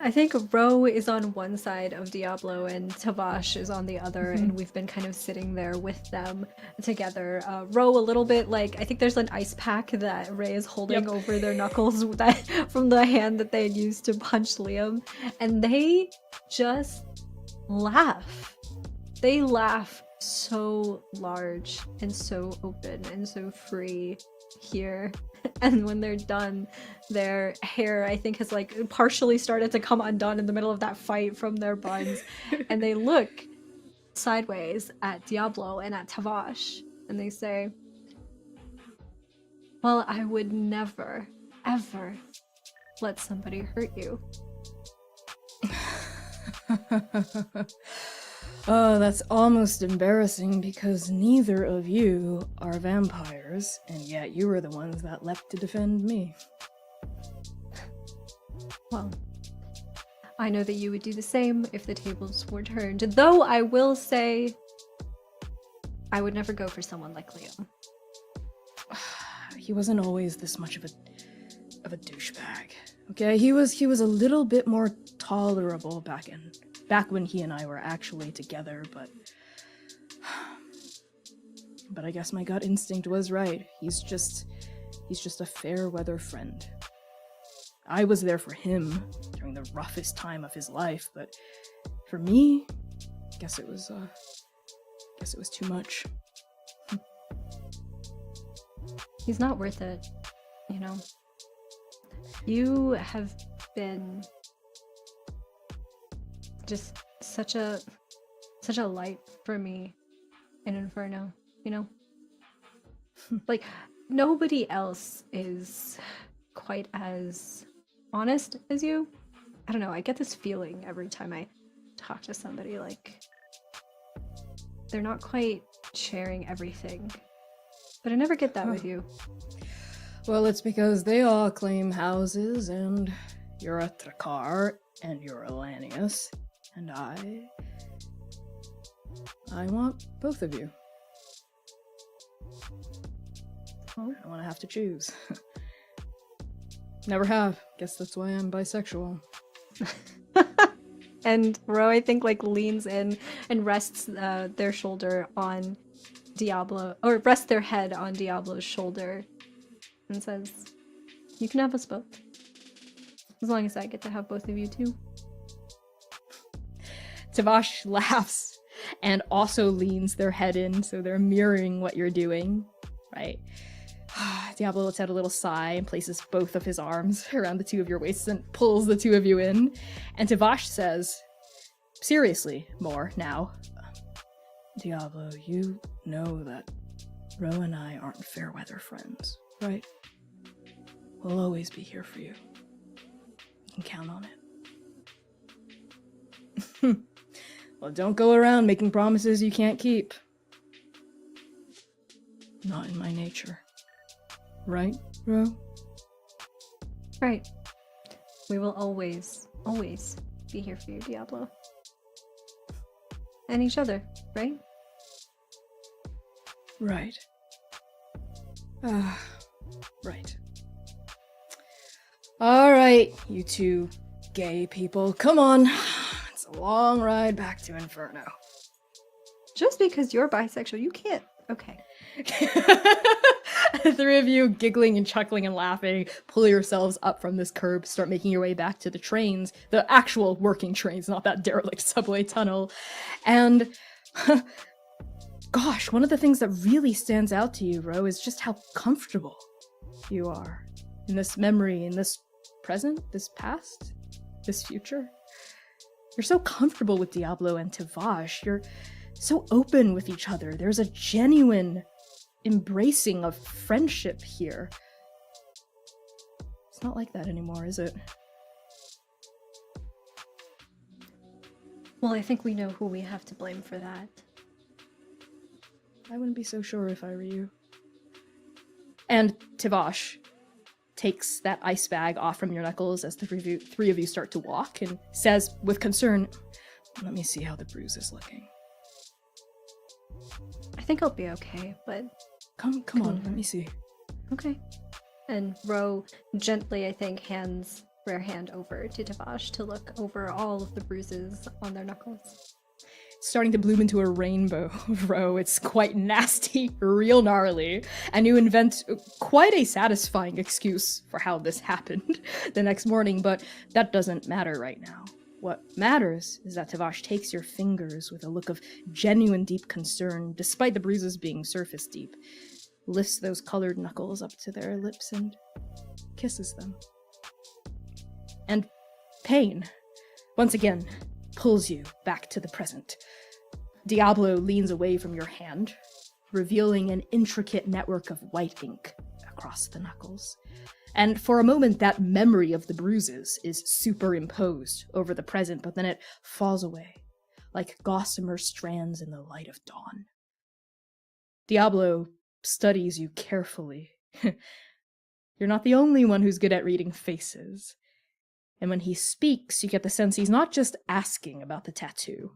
I think Ro is on one side of Diablo and Tavash is on the other, and we've been kind of sitting there with them together. Ro a little bit like, I think there's an ice pack that Ray is holding over their knuckles that from the hand that they had used to punch Liam, and they just laugh. They laugh so large and so open and so free here. And when they're done, their hair, I think, has like partially started to come undone in the middle of that fight from their buns. And they look sideways at Diablo and at Tavash, and they say, "Well, I would never, ever let somebody hurt you." Oh, that's almost embarrassing because neither of you are vampires, and yet you were the ones that left to defend me. Well, I know that you would do the same if the tables were turned, though I will say I would never go for someone like Liam. He wasn't always this much of a douchebag. Okay, he was a little bit more tolerable back when he and I were actually together, but I guess my gut instinct was right. He's just a fair weather friend. I was there for him during the roughest time of his life, but for me, I guess it was too much. He's not worth it, you know. You have been just such a light for me in Inferno, you know? Like, nobody else is quite as honest as you. I don't know, I get this feeling every time I talk to somebody, like they're not quite sharing everything. But I never get that with you. Well, it's because they all claim houses, and you're a Thrakar, and you're a Lanius, and I want both of you. I don't want to have to choose. Never have. Guess that's why I'm bisexual. And Ro, I think, like, leans in and rests their shoulder on Diablo, or rests their head on Diablo's shoulder and says, "You can have us both. As long as I get to have both of you too." Tavash laughs and also leans their head in, so they're mirroring what you're doing, right? Diablo lets out a little sigh and places both of his arms around the two of your waists and pulls the two of you in. And Tavash says, seriously, more now, Diablo, you know that Ro and I aren't fair weather friends, right? We'll always be here for you. You can count on it. Well, don't go around making promises you can't keep. Not in my nature. Right, Ro? Right. We will always, always be here for you, Diablo. And each other, right? Right. Right. Alright, you two gay people, come on. It's a long ride back to Inferno. Just because you're bisexual, you can't. Okay. The three of you, giggling and chuckling and laughing, pull yourselves up from this curb, start making your way back to the trains, the actual working trains, not that derelict subway tunnel. And gosh, one of the things that really stands out to you, Ro, is just how comfortable you are in this memory, in this present, this past, this future. You're so comfortable with Diablo and Tavash. You're so open with each other. There's a genuine embracing of friendship here. It's not like that anymore, is it? Well, I think we know who we have to blame for that. I wouldn't be so sure if I were you. And Tavash takes that ice bag off from your knuckles as the three of you start to walk and says with concern, "Let me see how the bruise is looking." I think I'll be okay, but... Come on, let me see. Okay. And Ro gently, I think, hands their hand over to Tavash to look over all of the bruises on their knuckles. It's starting to bloom into a rainbow, Ro. It's quite nasty, real gnarly, and you invent quite a satisfying excuse for how this happened the next morning, but that doesn't matter right now. What matters is that Tavash takes your fingers with a look of genuine deep concern, despite the bruises being surface deep, lifts those colored knuckles up to their lips and kisses them. And pain, once again, pulls you back to the present. Diablo leans away from your hand, revealing an intricate network of white ink across the knuckles. And for a moment, that memory of the bruises is superimposed over the present, but then it falls away, like gossamer strands in the light of dawn. Diablo studies you carefully. You're not the only one who's good at reading faces. And when he speaks, you get the sense he's not just asking about the tattoo.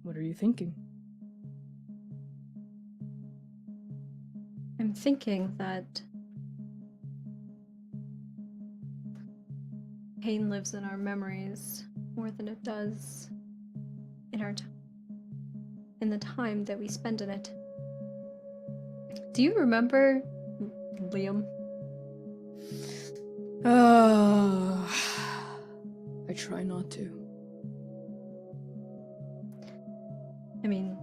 What are you thinking? I'm thinking that pain lives in our memories more than it does in in the time that we spend in it. Do you remember Liam? I try not to. I mean,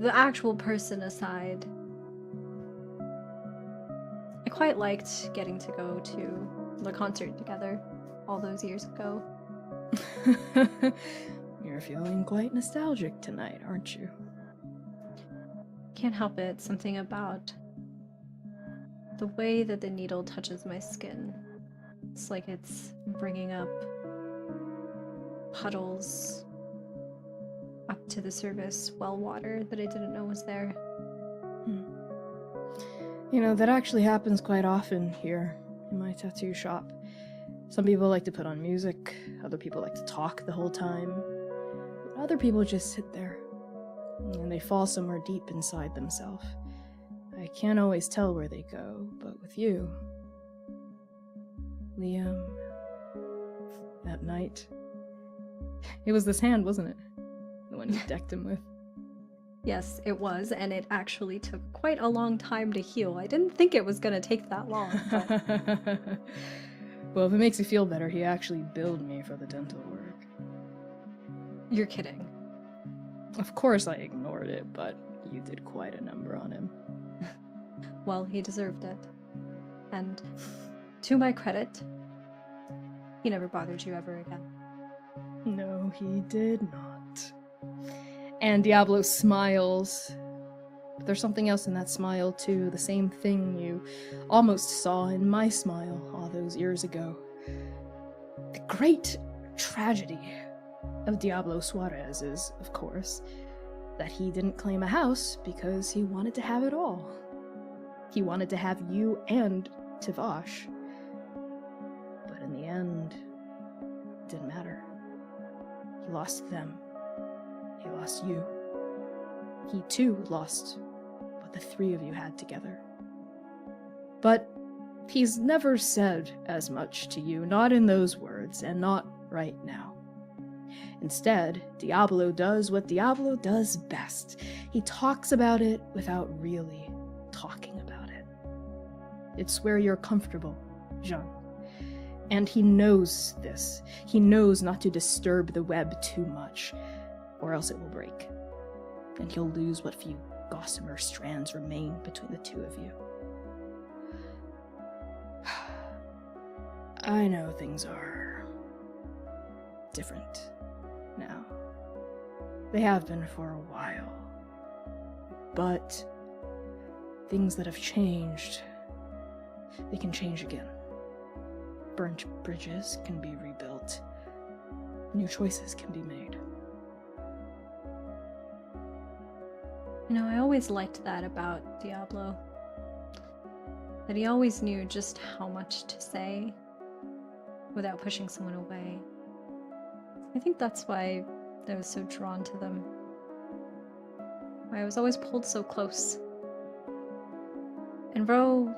the actual person aside, I quite liked getting to go to the concert together all those years ago. You're feeling quite nostalgic tonight, aren't you? Can't help it. Something about the way that the needle touches my skin. It's like it's bringing up puddles up to the surface, well water that I didn't know was there. You know, that actually happens quite often here in my tattoo shop. Some people like to put on music, other people like to talk the whole time, but other people just sit there, and they fall somewhere deep inside themselves. I can't always tell where they go, but with you, Liam, that night, it was this hand, wasn't it? The one you decked him with. Yes, it was, and it actually took quite a long time to heal. I didn't think it was going to take that long, but... Well, if it makes you feel better, he actually billed me for the dental work. You're kidding. Of course I ignored it, but you did quite a number on him. Well, he deserved it. And to my credit, he never bothered you ever again. No, he did not. And Diablo smiles. But there's something else in that smile, too. The same thing you almost saw in my smile all those years ago. The great tragedy of Diablo Suarez is, of course, that he didn't claim a house because he wanted to have it all. He wanted to have you and Tavash. But in the end, it didn't matter. He lost them. He lost you. He too lost what the three of you had together. But he's never said as much to you, not in those words, and not right now. Instead, Diablo does what Diablo does best. He talks about it without really talking about it. It's where you're comfortable, Jean. And he knows this. He knows not to disturb the web too much, or else it will break. And he'll lose what few gossamer strands remain between the two of you. I know things are different now. They have been for a while. But things that have changed, they can change again. Burnt bridges can be rebuilt. New choices can be made. You know, I always liked that about Diablo. That he always knew just how much to say without pushing someone away. I think that's why I was so drawn to them. Why I was always pulled so close. And Ro,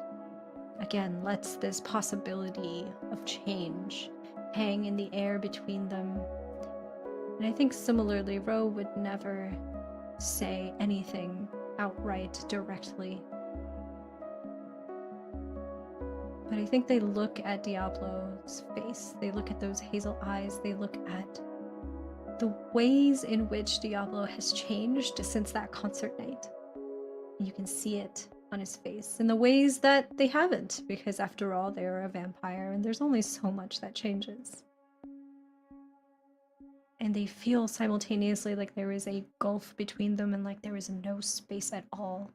again, lets this possibility of change hang in the air between them. And I think similarly, Ro would never say anything outright directly. But I think they look at Diablo's face, they look at those hazel eyes, they look at the ways in which Diablo has changed since that concert night. And you can see it on his face in the ways that they haven't, because after all, they are a vampire and there's only so much that changes. And they feel simultaneously like there is a gulf between them and like there is no space at all.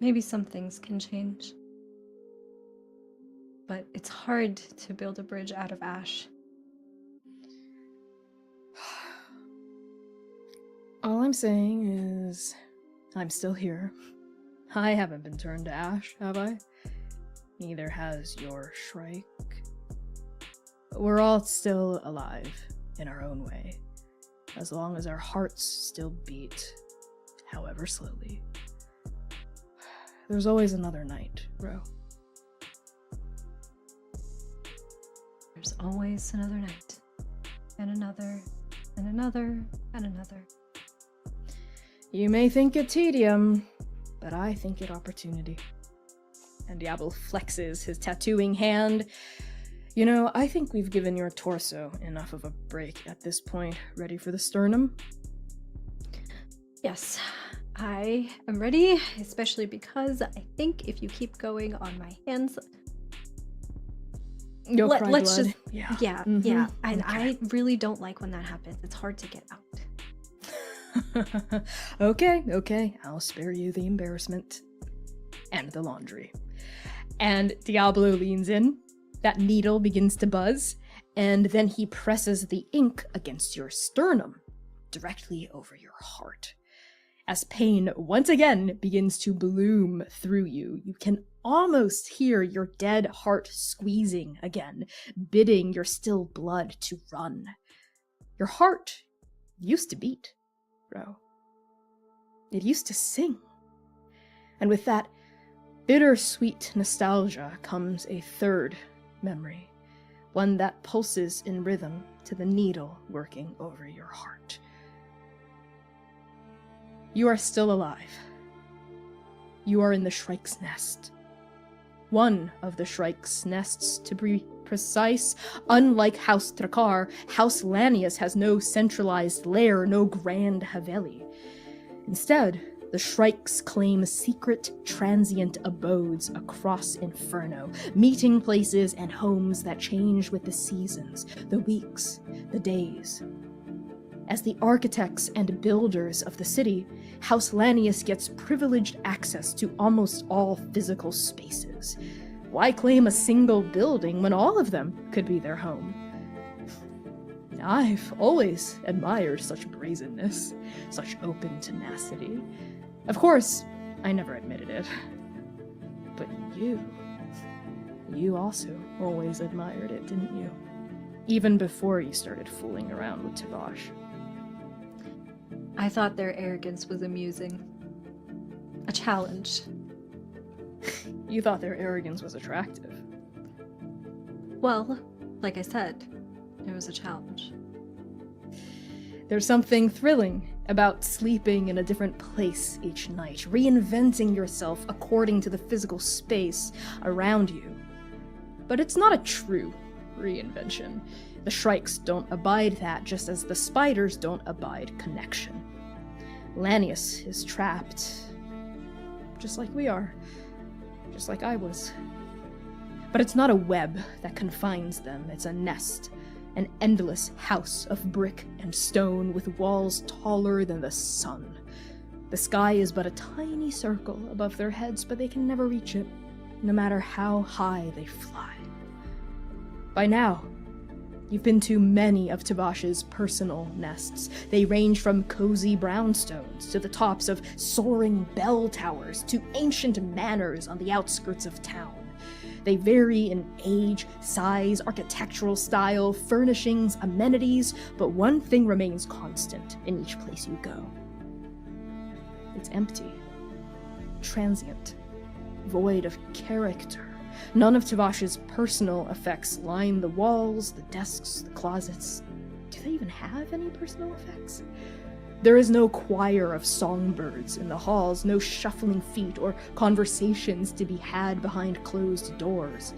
Maybe some things can change. But it's hard to build a bridge out of ash. All I'm saying is, I'm still here. I haven't been turned to ash, have I? Neither has your Shrike. We're all still alive, in our own way, as long as our hearts still beat, however slowly. There's always another night, Ro. There's always another night, and another, and another, and another. You may think it tedium, but I think it opportunity. And Diablo flexes his tattooing hand. You know, I think we've given your torso enough of a break at this point. Ready for the sternum? Yes, I am ready, especially because I think if you keep going on my hands... You'll cry let's blood. just... Yeah. Yeah. And Okay. I really don't like when that happens. It's hard to get out. Okay, I'll spare you the embarrassment. And the laundry. And Diablo leans in, that needle begins to buzz, and then he presses the ink against your sternum, directly over your heart. As pain once again begins to bloom through you, you can almost hear your dead heart squeezing again, bidding your still blood to run. Your heart used to beat, Ro. It used to sing. And with that bittersweet nostalgia comes a third memory, one that pulses in rhythm to the needle working over your heart. You are still alive. You are in the Shrike's nest. One of the Shrike's nests, to be precise. Unlike House Trakar, House Lanius has no centralized lair, no grand Haveli. Instead, the Shrikes claim secret, transient abodes across Inferno, meeting places and homes that change with the seasons, the weeks, the days. As the architects and builders of the city, House Lanius gets privileged access to almost all physical spaces. Why claim a single building when all of them could be their home? I've always admired such brazenness, such open tenacity. Of course, I never admitted it. But you also always admired it, didn't you? Even before you started fooling around with Tavash. I thought their arrogance was amusing. A challenge. You thought their arrogance was attractive. Well, like I said, it was a challenge. There's something thrilling about sleeping in a different place each night, reinventing yourself according to the physical space around you. But it's not a true reinvention. The Shrikes don't abide that, just as the spiders don't abide connection. Lanius is trapped, just like we are, just like I was. But it's not a web that confines them, it's a nest, an endless house of brick and stone with walls taller than the sun. The sky is but a tiny circle above their heads, but they can never reach it, no matter how high they fly. By now, you've been to many of Tavash's personal nests. They range from cozy brownstones to the tops of soaring bell towers to ancient manors on the outskirts of town. They vary in age, size, architectural style, furnishings, amenities, but one thing remains constant in each place you go. It's empty, transient, void of character. None of Tavash's personal effects line the walls, the desks, the closets. Do they even have any personal effects? There is no choir of songbirds in the halls, no shuffling feet or conversations to be had behind closed doors.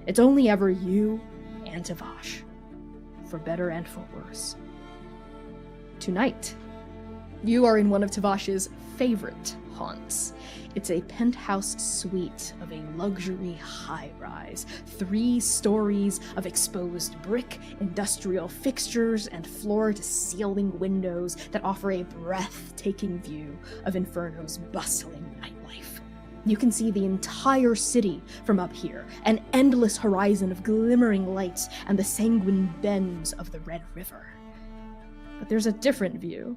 It's only ever you and Tavash, for better and for worse. Tonight, you are in one of Tavash's favorite haunts. It's a penthouse suite of a luxury high-rise, 3 stories of exposed brick, industrial fixtures, and floor-to-ceiling windows that offer a breathtaking view of Inferno's bustling nightlife. You can see the entire city from up here, an endless horizon of glimmering lights and the sanguine bends of the Red River. But there's a different view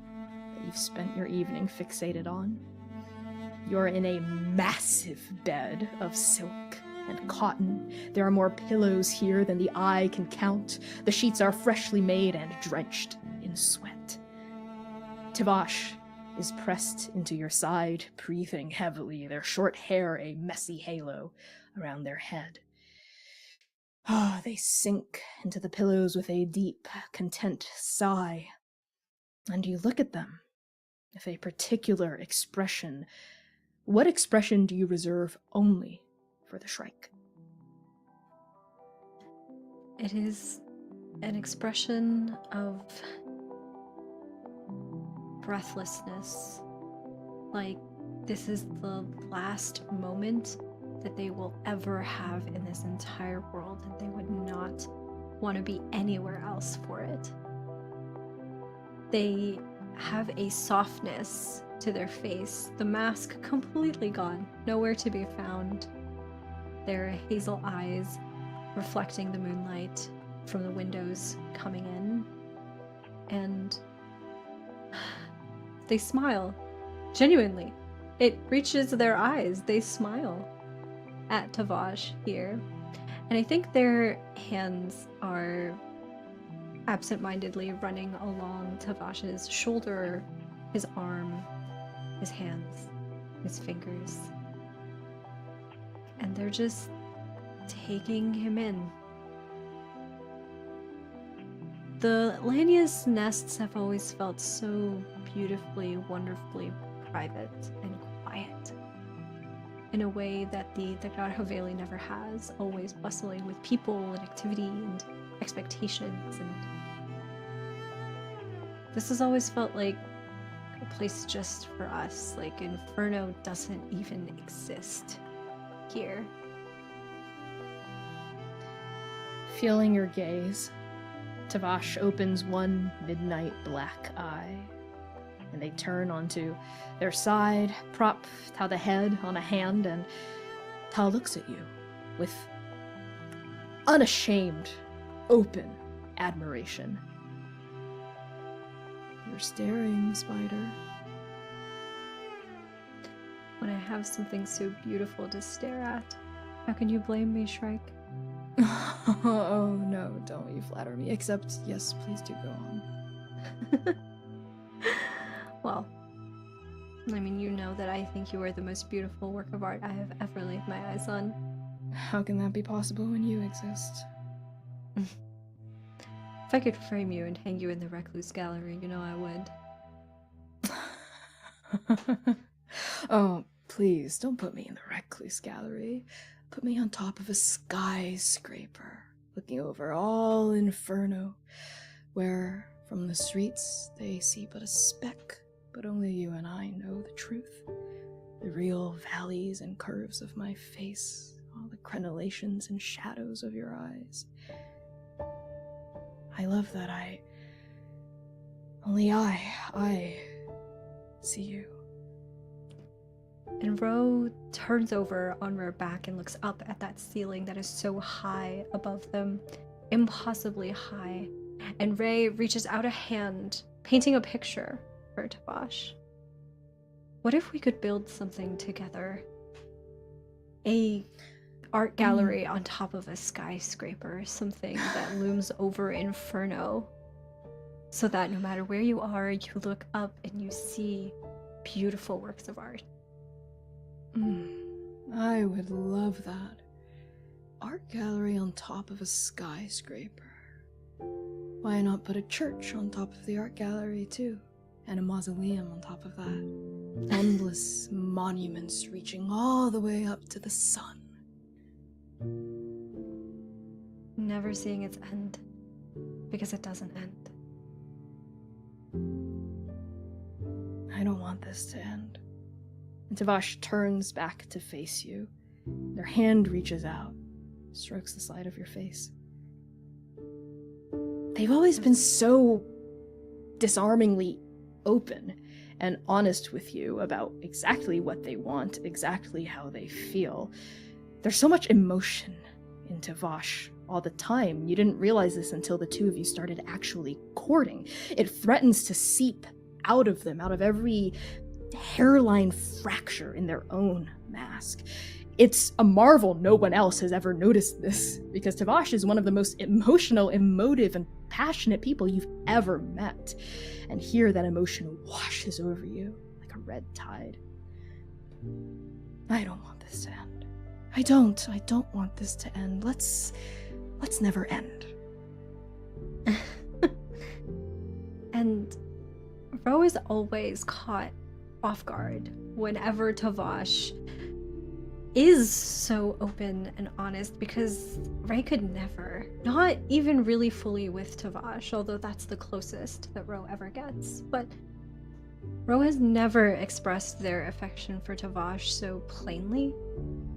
that you've spent your evening fixated on. You're in a massive bed of silk and cotton. There are more pillows here than the eye can count. The sheets are freshly made and drenched in sweat. Tavash is pressed into your side, breathing heavily, their short hair a messy halo around their head. They sink into the pillows with a deep, content sigh. And you look at them with a particular expression. What expression do you reserve only for the Shrike? It is an expression of breathlessness. Like, this is the last moment that they will ever have in this entire world, and they would not want to be anywhere else for it. They have a softness to their face. The mask completely gone, nowhere to be found. Their hazel eyes reflecting the moonlight from the windows coming in. And they smile. Genuinely. It reaches their eyes. They smile at Tavash here. And I think their hands are absent-mindedly running along Tavash's shoulder, his arm, his hands, his fingers. And they're just taking him in. The Lanius nests have always felt so beautifully, wonderfully private and quiet, in a way that the Grad never has, always bustling with people and activity and expectations. And this has always felt like a place just for us, like Inferno doesn't even exist here. Feeling your gaze, Tavash opens one midnight black eye, and they turn onto their side, prop the head on a hand, and Ta looks at you with unashamed, open admiration. You're staring, Spider. When I have something so beautiful to stare at, how can you blame me, Shrike? Oh no, don't you flatter me. Except, yes, please do go on. Well, I mean, you know that I think you are the most beautiful work of art I have ever laid my eyes on. How can that be possible when you exist? If I could frame you and hang you in the Recluse Gallery, you know I would. Oh, please, don't put me in the Recluse Gallery. Put me on top of a skyscraper, looking over all Inferno, where from the streets they see but a speck, but only you and I know the truth. The real valleys and curves of my face, all the crenellations and shadows of your eyes. I love that only I see you. And Ro turns over on her back and looks up at that ceiling that is so high above them, impossibly high. And Ray reaches out a hand, painting a picture for Tavash. What if we could build something together? A art gallery on top of a skyscraper, something that looms over Inferno, so that no matter where you are, you look up and you see beautiful works of art. I would love that. Art gallery on top of a skyscraper. Why not put a church on top of the art gallery too? And a mausoleum on top of that. Endless monuments reaching all the way up to the sun. Never seeing its end, because it doesn't end. I don't want this to end. And Tavash turns back to face you. Their hand reaches out, strokes the side of your face. They've always been so disarmingly open and honest with you about exactly what they want, exactly how they feel. There's so much emotion in Tavash all the time. You didn't realize this until the two of you started actually courting. It threatens to seep out of them, out of every hairline fracture in their own mask. It's a marvel no one else has ever noticed this, because Tavash is one of the most emotional, emotive, and passionate people you've ever met. And here that emotion washes over you like a red tide. I don't want this to end. I don't want this to end. Let's never end. And Ro is always caught off guard whenever Tavash is so open and honest, because Ray could never, not even really fully with Tavash, although that's the closest that Ro ever gets, but Ro has never expressed their affection for Tavash so plainly.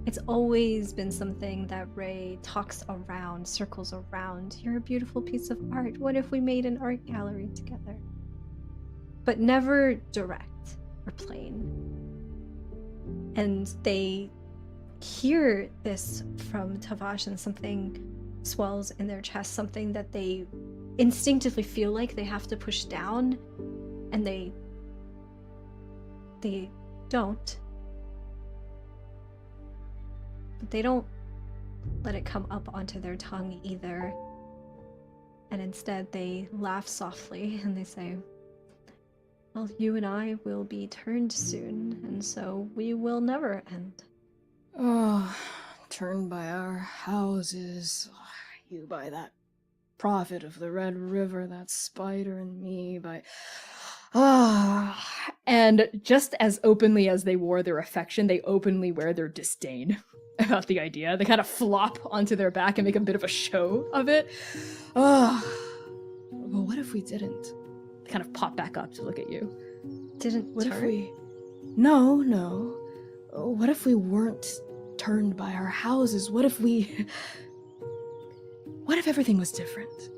It's always been something that Ray talks around, circles around. You're a beautiful piece of art. What if we made an art gallery together? but never direct or plain. And they hear this from Tavash, and something swells in their chest, something that they instinctively feel like they have to push down, and they don't. But they don't let it come up onto their tongue either. And instead they laugh softly and they say, well, you and I will be turned soon, and so we will never end. Oh, turned by our houses, you by that prophet of the Red River, that spider, and me by... And just as openly as they wore their affection, they openly wear their disdain about the idea. They kind of flop onto their back and make a bit of a show of it. But what if we didn't? They kind of pop back up to look at you. What if we... No. What if we weren't turned by our houses? What if everything was different,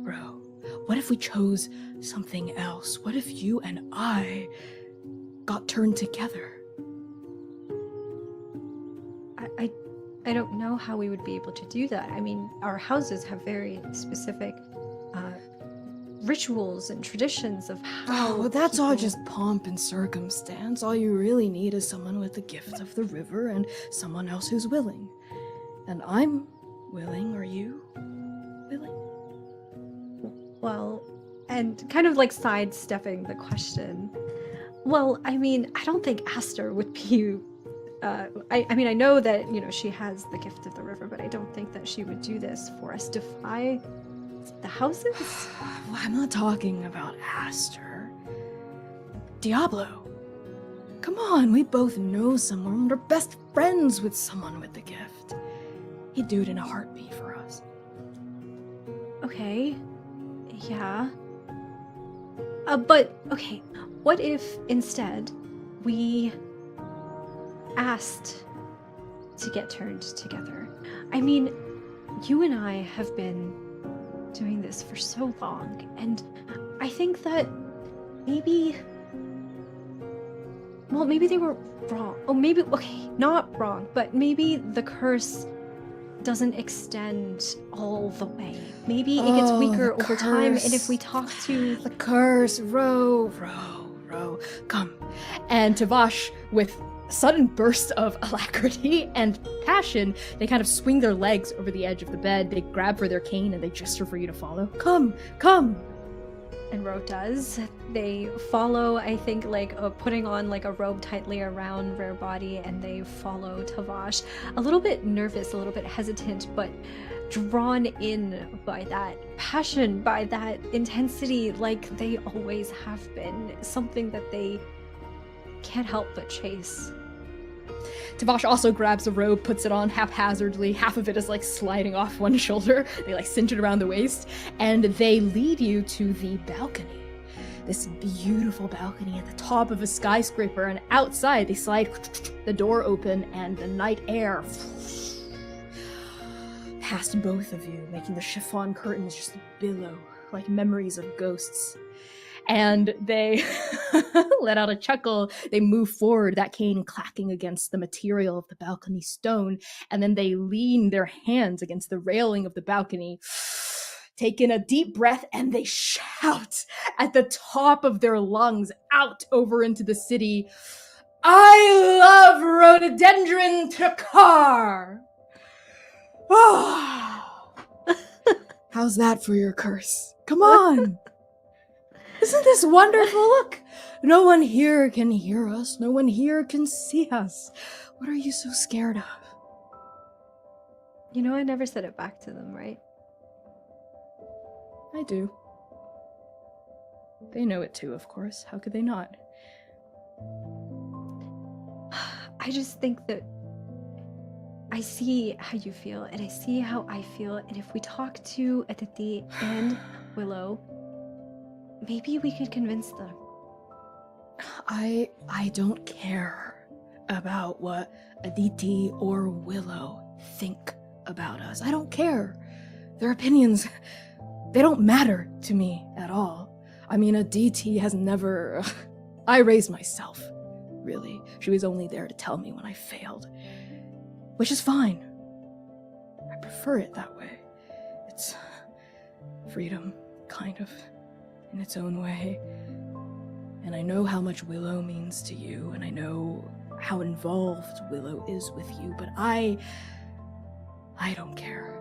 bro? What if we chose something else? What if you and I got turned together? I don't know how we would be able to do that. I mean, our houses have very specific rituals and traditions of how... well, that's all just pomp and circumstance. All you really need is someone with the gift of the river and someone else who's willing. And I'm willing. Are you willing? Well, and kind of like sidestepping the question. Well, I mean, I don't think Aster would be... I mean, I know that, she has the gift of the river, but I don't think that she would do this for us. Defy the houses? Well, I'm not talking about Aster. Diablo. Come on, we both know someone. We're best friends with someone with the gift. He'd do it in a heartbeat for us. Okay. Yeah. But, okay, what if instead we asked to get turned together? I mean, you and I have been doing this for so long, and I think that maybe they were wrong. Oh, maybe, okay, not wrong, but maybe the curse doesn't extend all the way. Maybe it gets weaker over time, and if we talk to... The curse, row, come. And Tavash, with a sudden burst of alacrity and passion, they kind of swing their legs over the edge of the bed, they grab for their cane, and they gesture for you to follow. Come! And Ro does. They follow, I think, putting on a robe tightly around their body, and they follow Tavash. A little bit nervous, a little bit hesitant, but drawn in by that passion, by that intensity, like they always have been. Something that they can't help but chase. Tavash also grabs a robe, puts it on haphazardly. Half of it is sliding off one shoulder. They cinch it around the waist, and they lead you to the balcony. This beautiful balcony at the top of a skyscraper, and outside they slide the door open, and the night air past both of you, making the chiffon curtains just billow like memories of ghosts. And they let out a chuckle. They move forward, that cane clacking against the material of the balcony stone, and then they lean their hands against the railing of the balcony, take in a deep breath, and they shout at the top of their lungs out over into the city, "I love rhododendron Takar!" Oh. How's that for your curse? Come on! Isn't this wonderful? Look! No one here can hear us. No one here can see us. What are you so scared of? I never said it back to them, right? I do. They know it too, of course. How could they not? I just think that I see how you feel, and I see how I feel, and if we talk to Aditi and Willow, maybe we could convince them. I don't care about what Aditi or Willow think about us. I don't care. Their opinions, they don't matter to me at all. I mean, a DT has never... I raised myself, really. She was only there to tell me when I failed. Which is fine. I prefer it that way. It's freedom, kind of, in its own way. And I know how much Willow means to you, and I know how involved Willow is with you, but I don't care.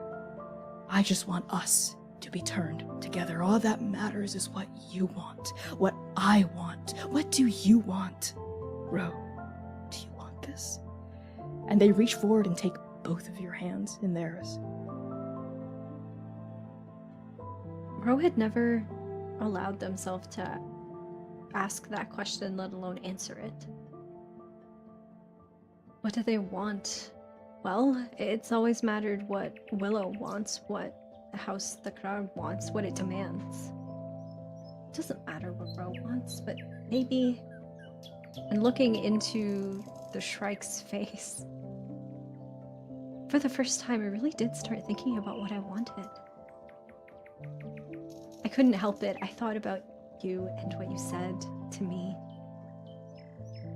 I just want us to be turned together. All that matters is what you want, what I want. What do you want? Ro, do you want this? And they reach forward and take both of your hands in theirs. Ro had never allowed themselves to ask that question, let alone answer it. What do they want? Well, it's always mattered what Willow wants, what the house, the crowd wants, what it demands. It doesn't matter what Ro wants, but maybe... And looking into the Shrike's face, for the first time, I really did start thinking about what I wanted. I couldn't help it. I thought about you and what you said to me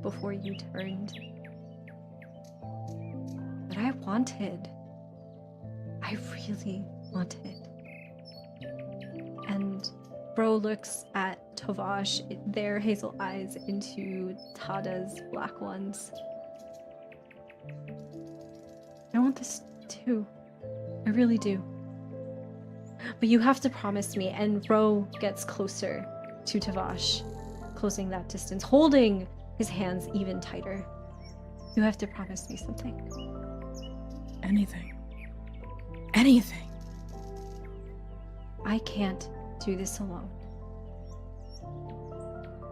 before you turned. But I really wanted. And Bro looks at Tavash, their hazel eyes into Tada's black ones. I want this too. I really do. But you have to promise me, and Ro gets closer to Tavash, closing that distance, holding his hands even tighter. You have to promise me something. Anything. Anything. I can't do this alone.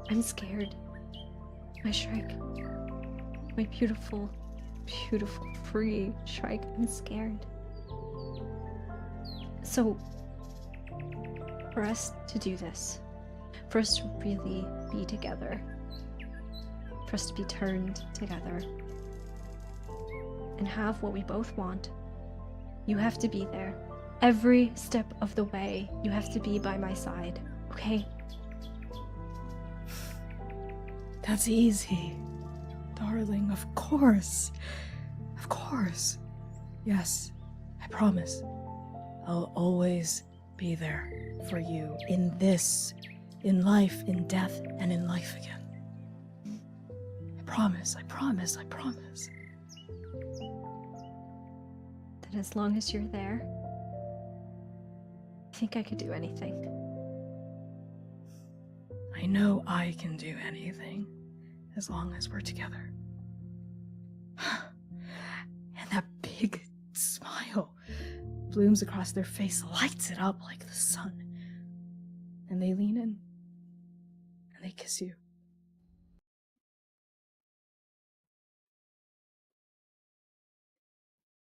I'm scared. My Shrike. My beautiful, beautiful, free Shrike. I'm scared. So, for us to do this, for us to really be together, for us to be turned together, and have what we both want, you have to be there. Every step of the way, you have to be by my side, okay? That's easy. Darling, of course. Of course. Yes, I promise. I'll always be there for you in this, in life, in death, and in life again. I promise, I promise, I promise. That as long as you're there, I think I could do anything. I know I can do anything as long as we're together. And that big smile blooms across their face, lights it up like the sun. And they lean in and they kiss you.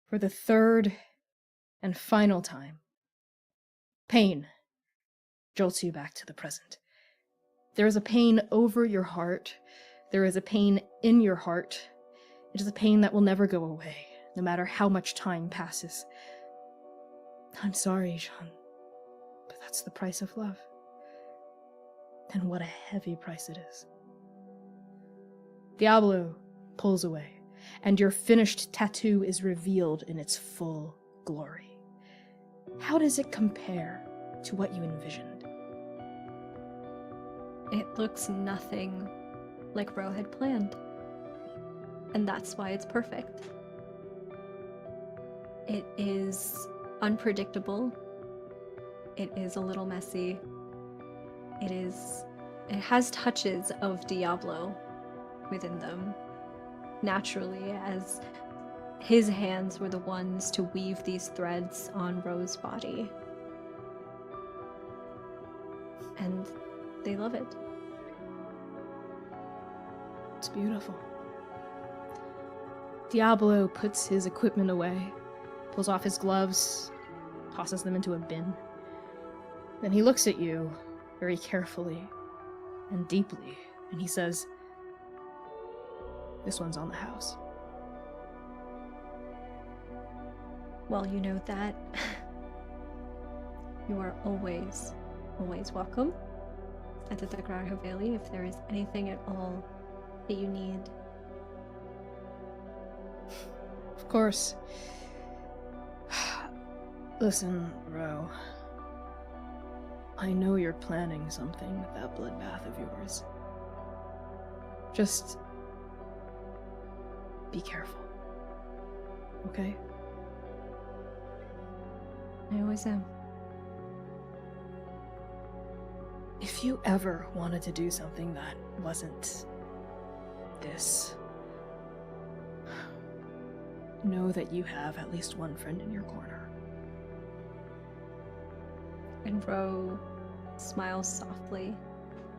For the third and final time, pain jolts you back to the present. There is a pain over your heart. There is a pain in your heart. It is a pain that will never go away, no matter how much time passes. I'm sorry, Jean, but that's the price of love. And what a heavy price it is. Diablo pulls away, and your finished tattoo is revealed in its full glory. How does it compare to what you envisioned? It looks nothing like Ro had planned. And that's why it's perfect. It is unpredictable. It is a little messy. It has touches of Diablo within them, naturally, as his hands were the ones to weave these threads on Ro's body. And they love it. It's beautiful. Diablo puts his equipment away, pulls off his gloves, tosses them into a bin. Then he looks at you very carefully and deeply, and he says, "This one's on the house." Well, you know that. You are always, always welcome. at the Dakar Haveli if there is anything at all that you need. Of course. Listen, Ro. I know you're planning something with that bloodbath of yours. Just be careful. Okay? I always am. If you ever wanted to do something that wasn't this, know that you have at least one friend in your corner. And Ro smiles softly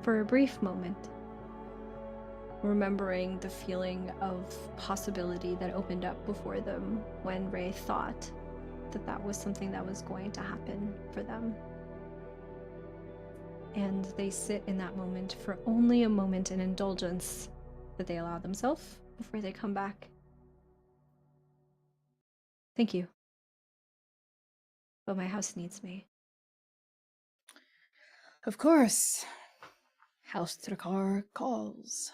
for a brief moment, remembering the feeling of possibility that opened up before them when Ray thought that that was something that was going to happen for them. And they sit in that moment for only a moment in indulgence that they allow themselves before they come back. Thank you. But my house needs me. Of course. House Trakar calls.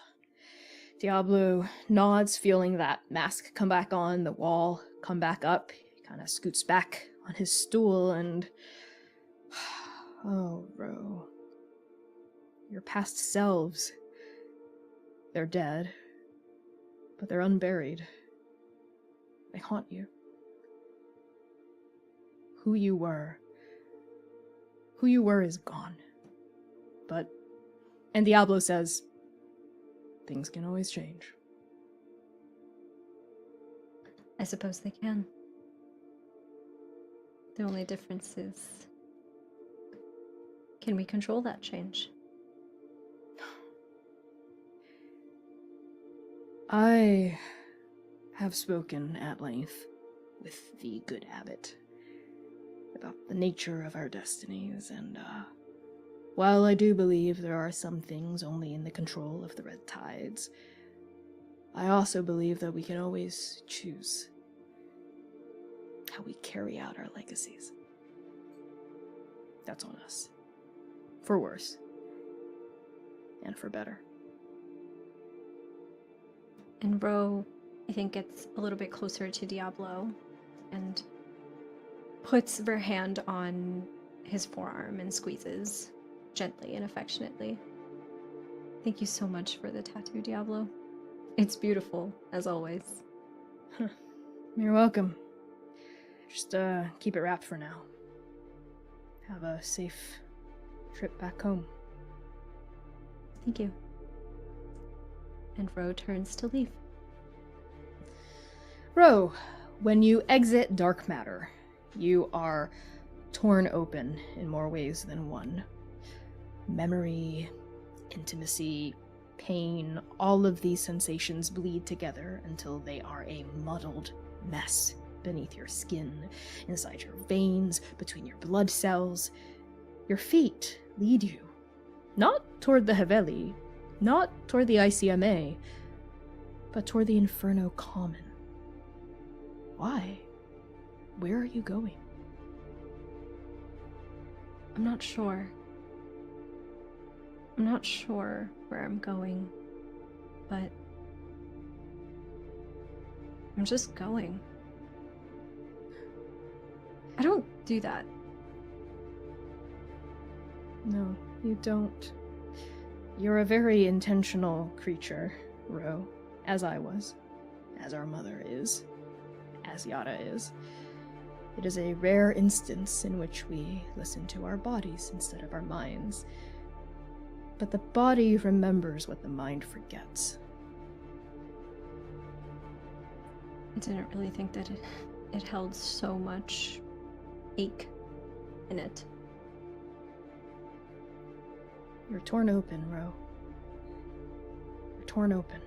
Diablo nods, feeling that mask come back on, the wall come back up. He kind of scoots back on his stool and... Oh, Ro. Your past selves. They're dead. But they're unburied. They haunt you. Who you were is gone. But... And Diablo says... Things can always change. I suppose they can. The only difference is, can we control that change? I have spoken at length with the good abbot about the nature of our destinies, and while I do believe there are some things only in the control of the red tides, I also believe that we can always choose how we carry out our legacies. That's on us. For worse. And for better. And Ro, I think, gets a little bit closer to Diablo and puts her hand on his forearm and squeezes gently and affectionately. Thank you so much for the tattoo, Diablo. It's beautiful, as always. You're welcome. Just keep it wrapped for now. Have a safe trip back home. Thank you. And Ro turns to leave. Ro, when you exit dark matter, you are torn open in more ways than one. Memory, intimacy, pain, all of these sensations bleed together until they are a muddled mess beneath your skin, inside your veins, between your blood cells. Your feet lead you, not toward the Haveli, not toward the ICMA, but toward the Inferno Common. Why? Where are you going? I'm not sure. I'm not sure where I'm going, but I'm just going. I don't do that. No, you don't. You're a very intentional creature, Ro, as I was, as our mother is, as Yara is. It is a rare instance in which we listen to our bodies instead of our minds. But the body remembers what the mind forgets. I didn't really think that it held so much ache in it. You're torn open, Ro. You're torn open.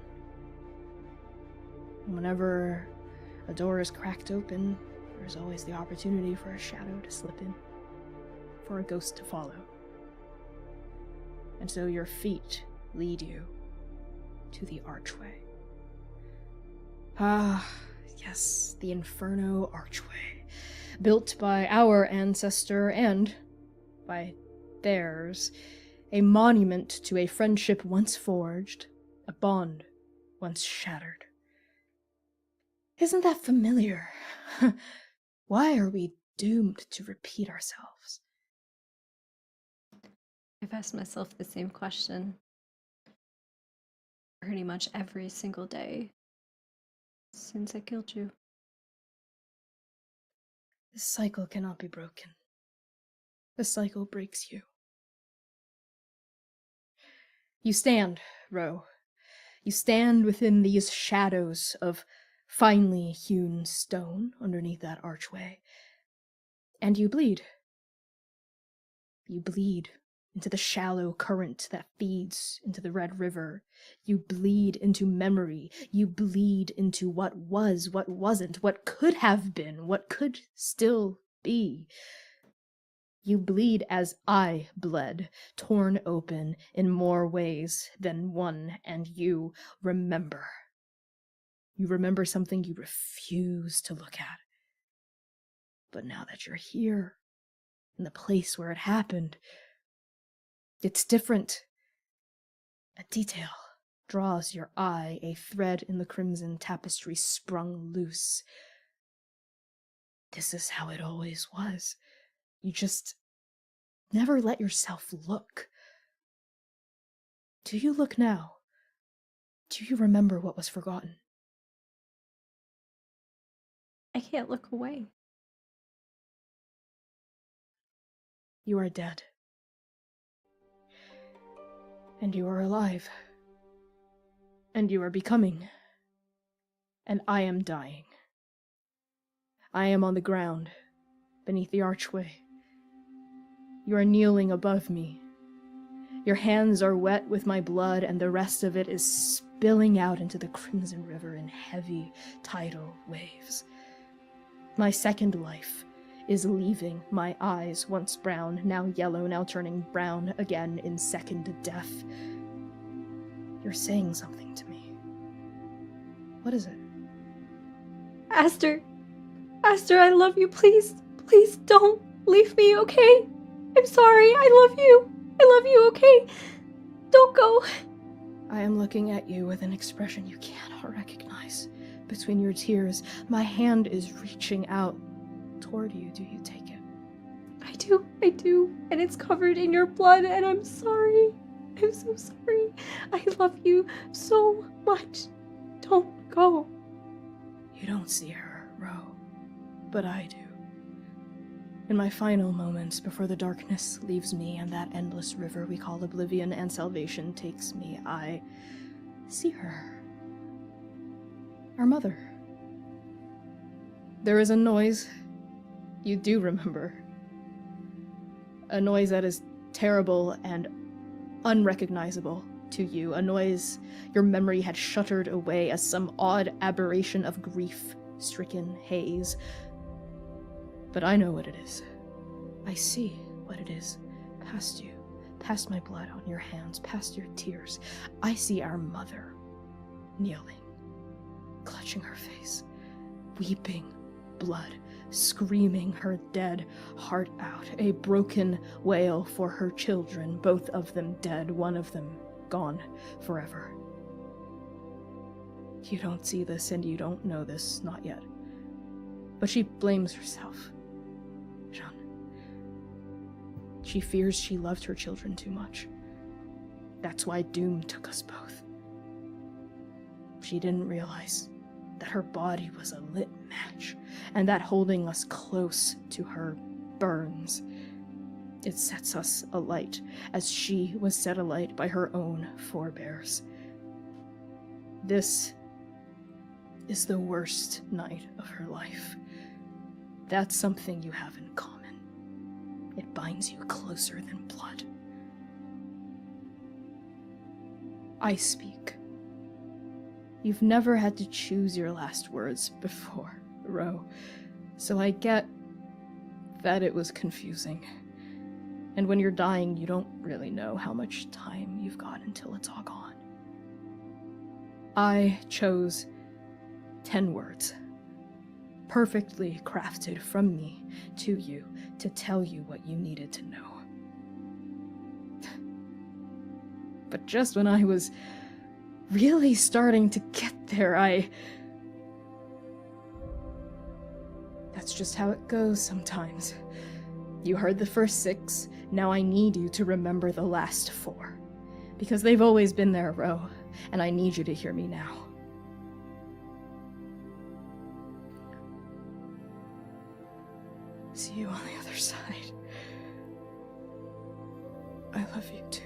And whenever a door is cracked open, there's always the opportunity for a shadow to slip in, for a ghost to follow. And so your feet lead you to the archway. Ah, yes, the Inferno Archway, built by our ancestor and by theirs, A monument to a friendship once forged, a bond once shattered. Isn't that familiar? Why are we doomed to repeat ourselves? I've asked myself the same question pretty much every single day since I killed you. This cycle cannot be broken. The cycle breaks you. You stand, Ro. You stand within these shadows of finely hewn stone underneath that archway, and you bleed. You bleed into the shallow current that feeds into the Red River. You bleed into memory. You bleed into what was, what wasn't, what could have been, what could still be. You bleed as I bled, torn open in more ways than one, and you remember. You remember something you refuse to look at. But now that you're here, in the place where it happened, it's different. A detail draws your eye, a thread in the crimson tapestry sprung loose. This is how it always was. You just never let yourself look. Do you look now? Do you remember what was forgotten? I can't look away. You are dead. And you are alive. And you are becoming. And I am dying. I am on the ground, beneath the archway. You are kneeling above me. Your hands are wet with my blood, and the rest of it is spilling out into the crimson river in heavy tidal waves. My second life is leaving my eyes, once brown, now yellow, now turning brown again in second death. You're saying something to me. What is it? Aster! Aster, I love you. Please, please don't leave me, okay? I'm sorry. I love you. I love you, okay? Don't go. I am looking at you with an expression you cannot recognize. Between your tears, my hand is reaching out toward you. Do you take it? I do. And it's covered in your blood, and I'm sorry. I'm so sorry. I love you so much. Don't go. You don't see her, Ro, but I do. In my final moments before the darkness leaves me and that endless river we call oblivion and salvation takes me, I see her. Our mother. There is a noise you do remember. A noise that is terrible and unrecognizable to you. A noise your memory had shuttered away as some odd aberration of grief-stricken haze. But I know what it is. I see what it is. Past you. Past my blood on your hands. Past your tears. I see our mother. Kneeling. Clutching her face. Weeping blood. Screaming her dead heart out. A broken wail for her children. Both of them dead. One of them gone forever. You don't see this and you don't know this. Not yet. But she blames herself. Jean. She fears she loved her children too much. That's why doom took us both. She didn't realize that her body was a lit match, and that holding us close to her burns. It sets us alight, as she was set alight by her own forebears. This is the worst night of her life. That's something you have in common. It binds you closer than blood. I speak. You've never had to choose your last words before, Ro, so I get that it was confusing. And when you're dying, you don't really know how much time you've got until it's all gone. I chose 10 words, perfectly crafted from me to you, to tell you what you needed to know. But just when I was really starting to get there, That's just how it goes sometimes. You heard the first 6, now I need you to remember the last 4. Because they've always been there, Ro, and I need you to hear me now. See you on the other side. I love you too.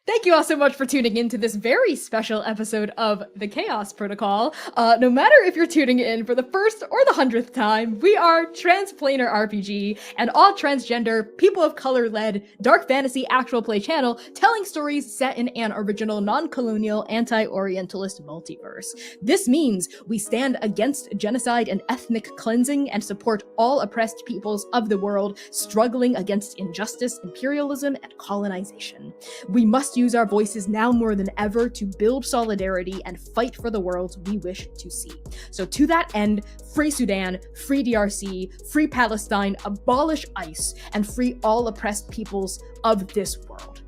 Thank you all so much for tuning in to this very special episode of the Chaos Protocol. No matter if you're tuning in for the first or the 100th time, we are Transplanar RPG, an all transgender, people of color led, dark fantasy actual play channel telling stories set in an original non-colonial anti-orientalist multiverse. This means we stand against genocide and ethnic cleansing and support all oppressed peoples of the world struggling against injustice, imperialism, and colonization. We must use our voices now more than ever to build solidarity and fight for the worlds we wish to see. So to that end, free Sudan, free DRC, free Palestine, abolish ICE, and free all oppressed peoples of this world.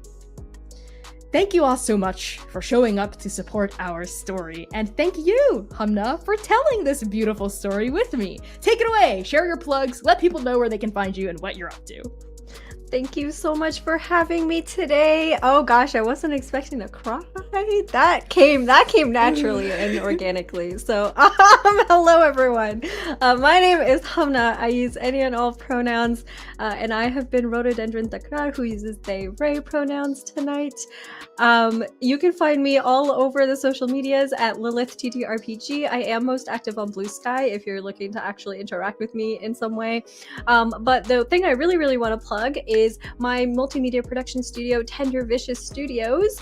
Thank you all so much for showing up to support our story, and thank you, Hamna, for telling this beautiful story with me. Take it away, share your plugs, let people know where they can find you and what you're up to. Thank you so much for having me today. Oh gosh, I wasn't expecting to cry. That came naturally and organically. So hello everyone. My name is Hamna. I use any and all pronouns, and I have been Rhododendron Takrar, who uses they, Ray pronouns tonight. You can find me all over the social medias at LilithTTRPG. I am most active on Blue Sky if you're looking to actually interact with me in some way. But the thing I really want to plug is my multimedia production studio, Tender Vicious Studios,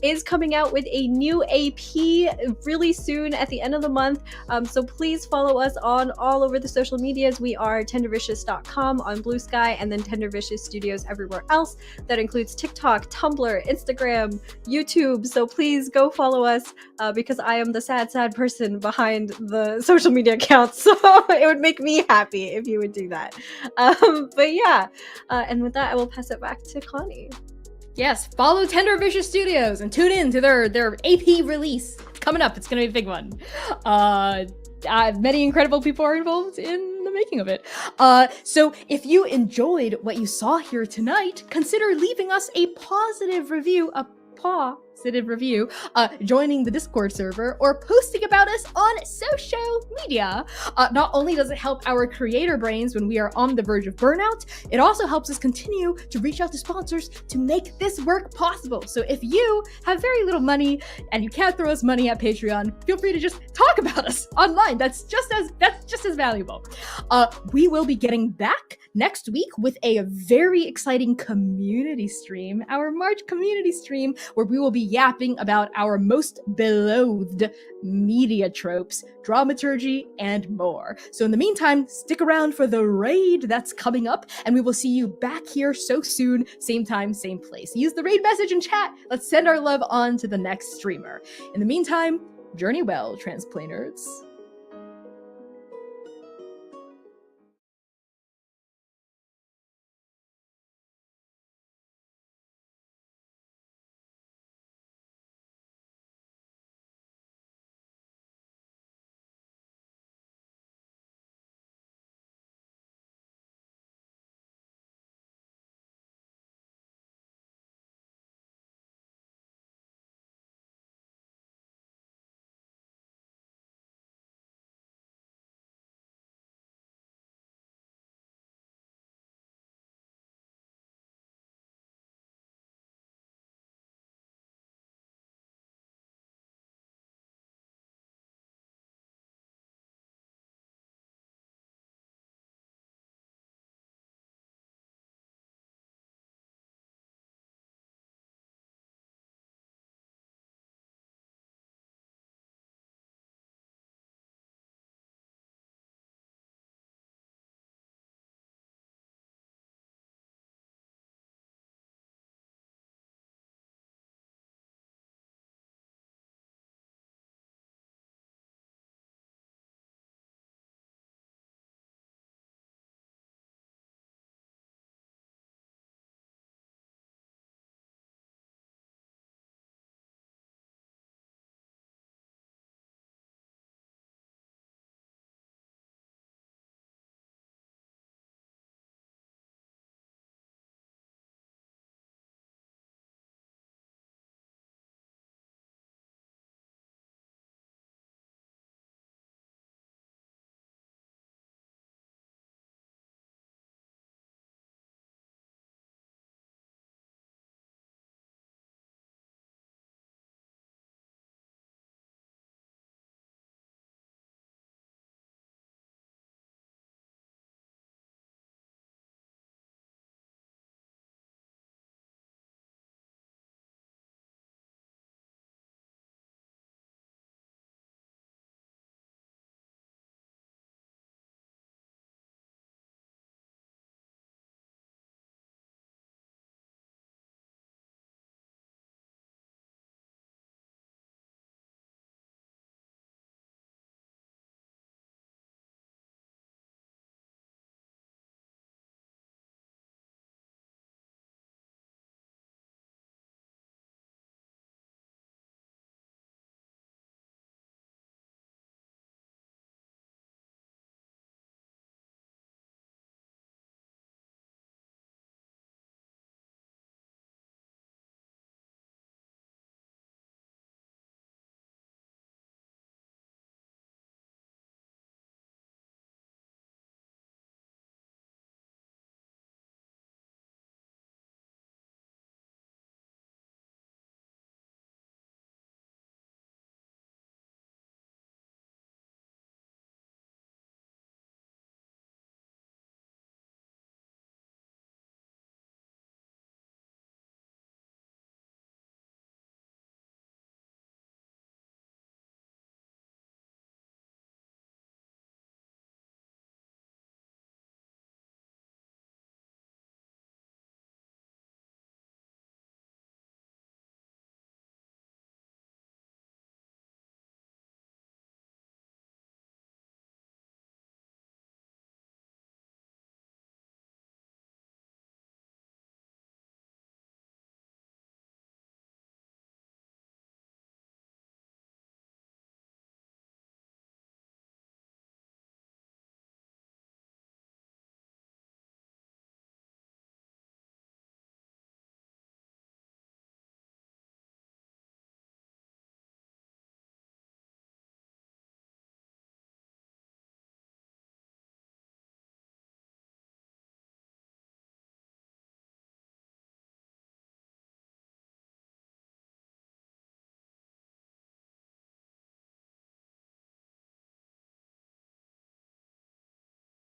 is coming out with a new AP really soon at the end of the month. So please follow us on all over the social medias. We are tendervicious.com on Blue Sky, and then Tender Vicious Studios everywhere else. That includes TikTok, Tumblr, Instagram, YouTube. So please go follow us because I am the sad person behind the social media accounts. So it would make me happy if you would do that. But yeah, and with that, I will pass it back to Connie. Yes, follow Tender Vicious Studios and tune in to their AP release. It's coming up. It's going to be a big one. Many incredible people are involved in the making of it. So if you enjoyed what you saw here tonight, consider leaving us a positive review, joining the Discord server, or posting about us on social media. Not only does it help our creator brains when we are on the verge of burnout, it also helps us continue to reach out to sponsors to make this work possible. So if you have very little money and you can't throw us money at Patreon, feel free to just talk about us online. That's just as valuable. We will be getting back next week with a very exciting community stream, our March community stream, where we will be yapping about our most beloved media tropes, dramaturgy, and more. So in the meantime, stick around for the raid that's coming up, and we will see you back here so soon, same time, same place. Use the raid message in chat. Let's send our love on to the next streamer. In the meantime, journey well, transplaners.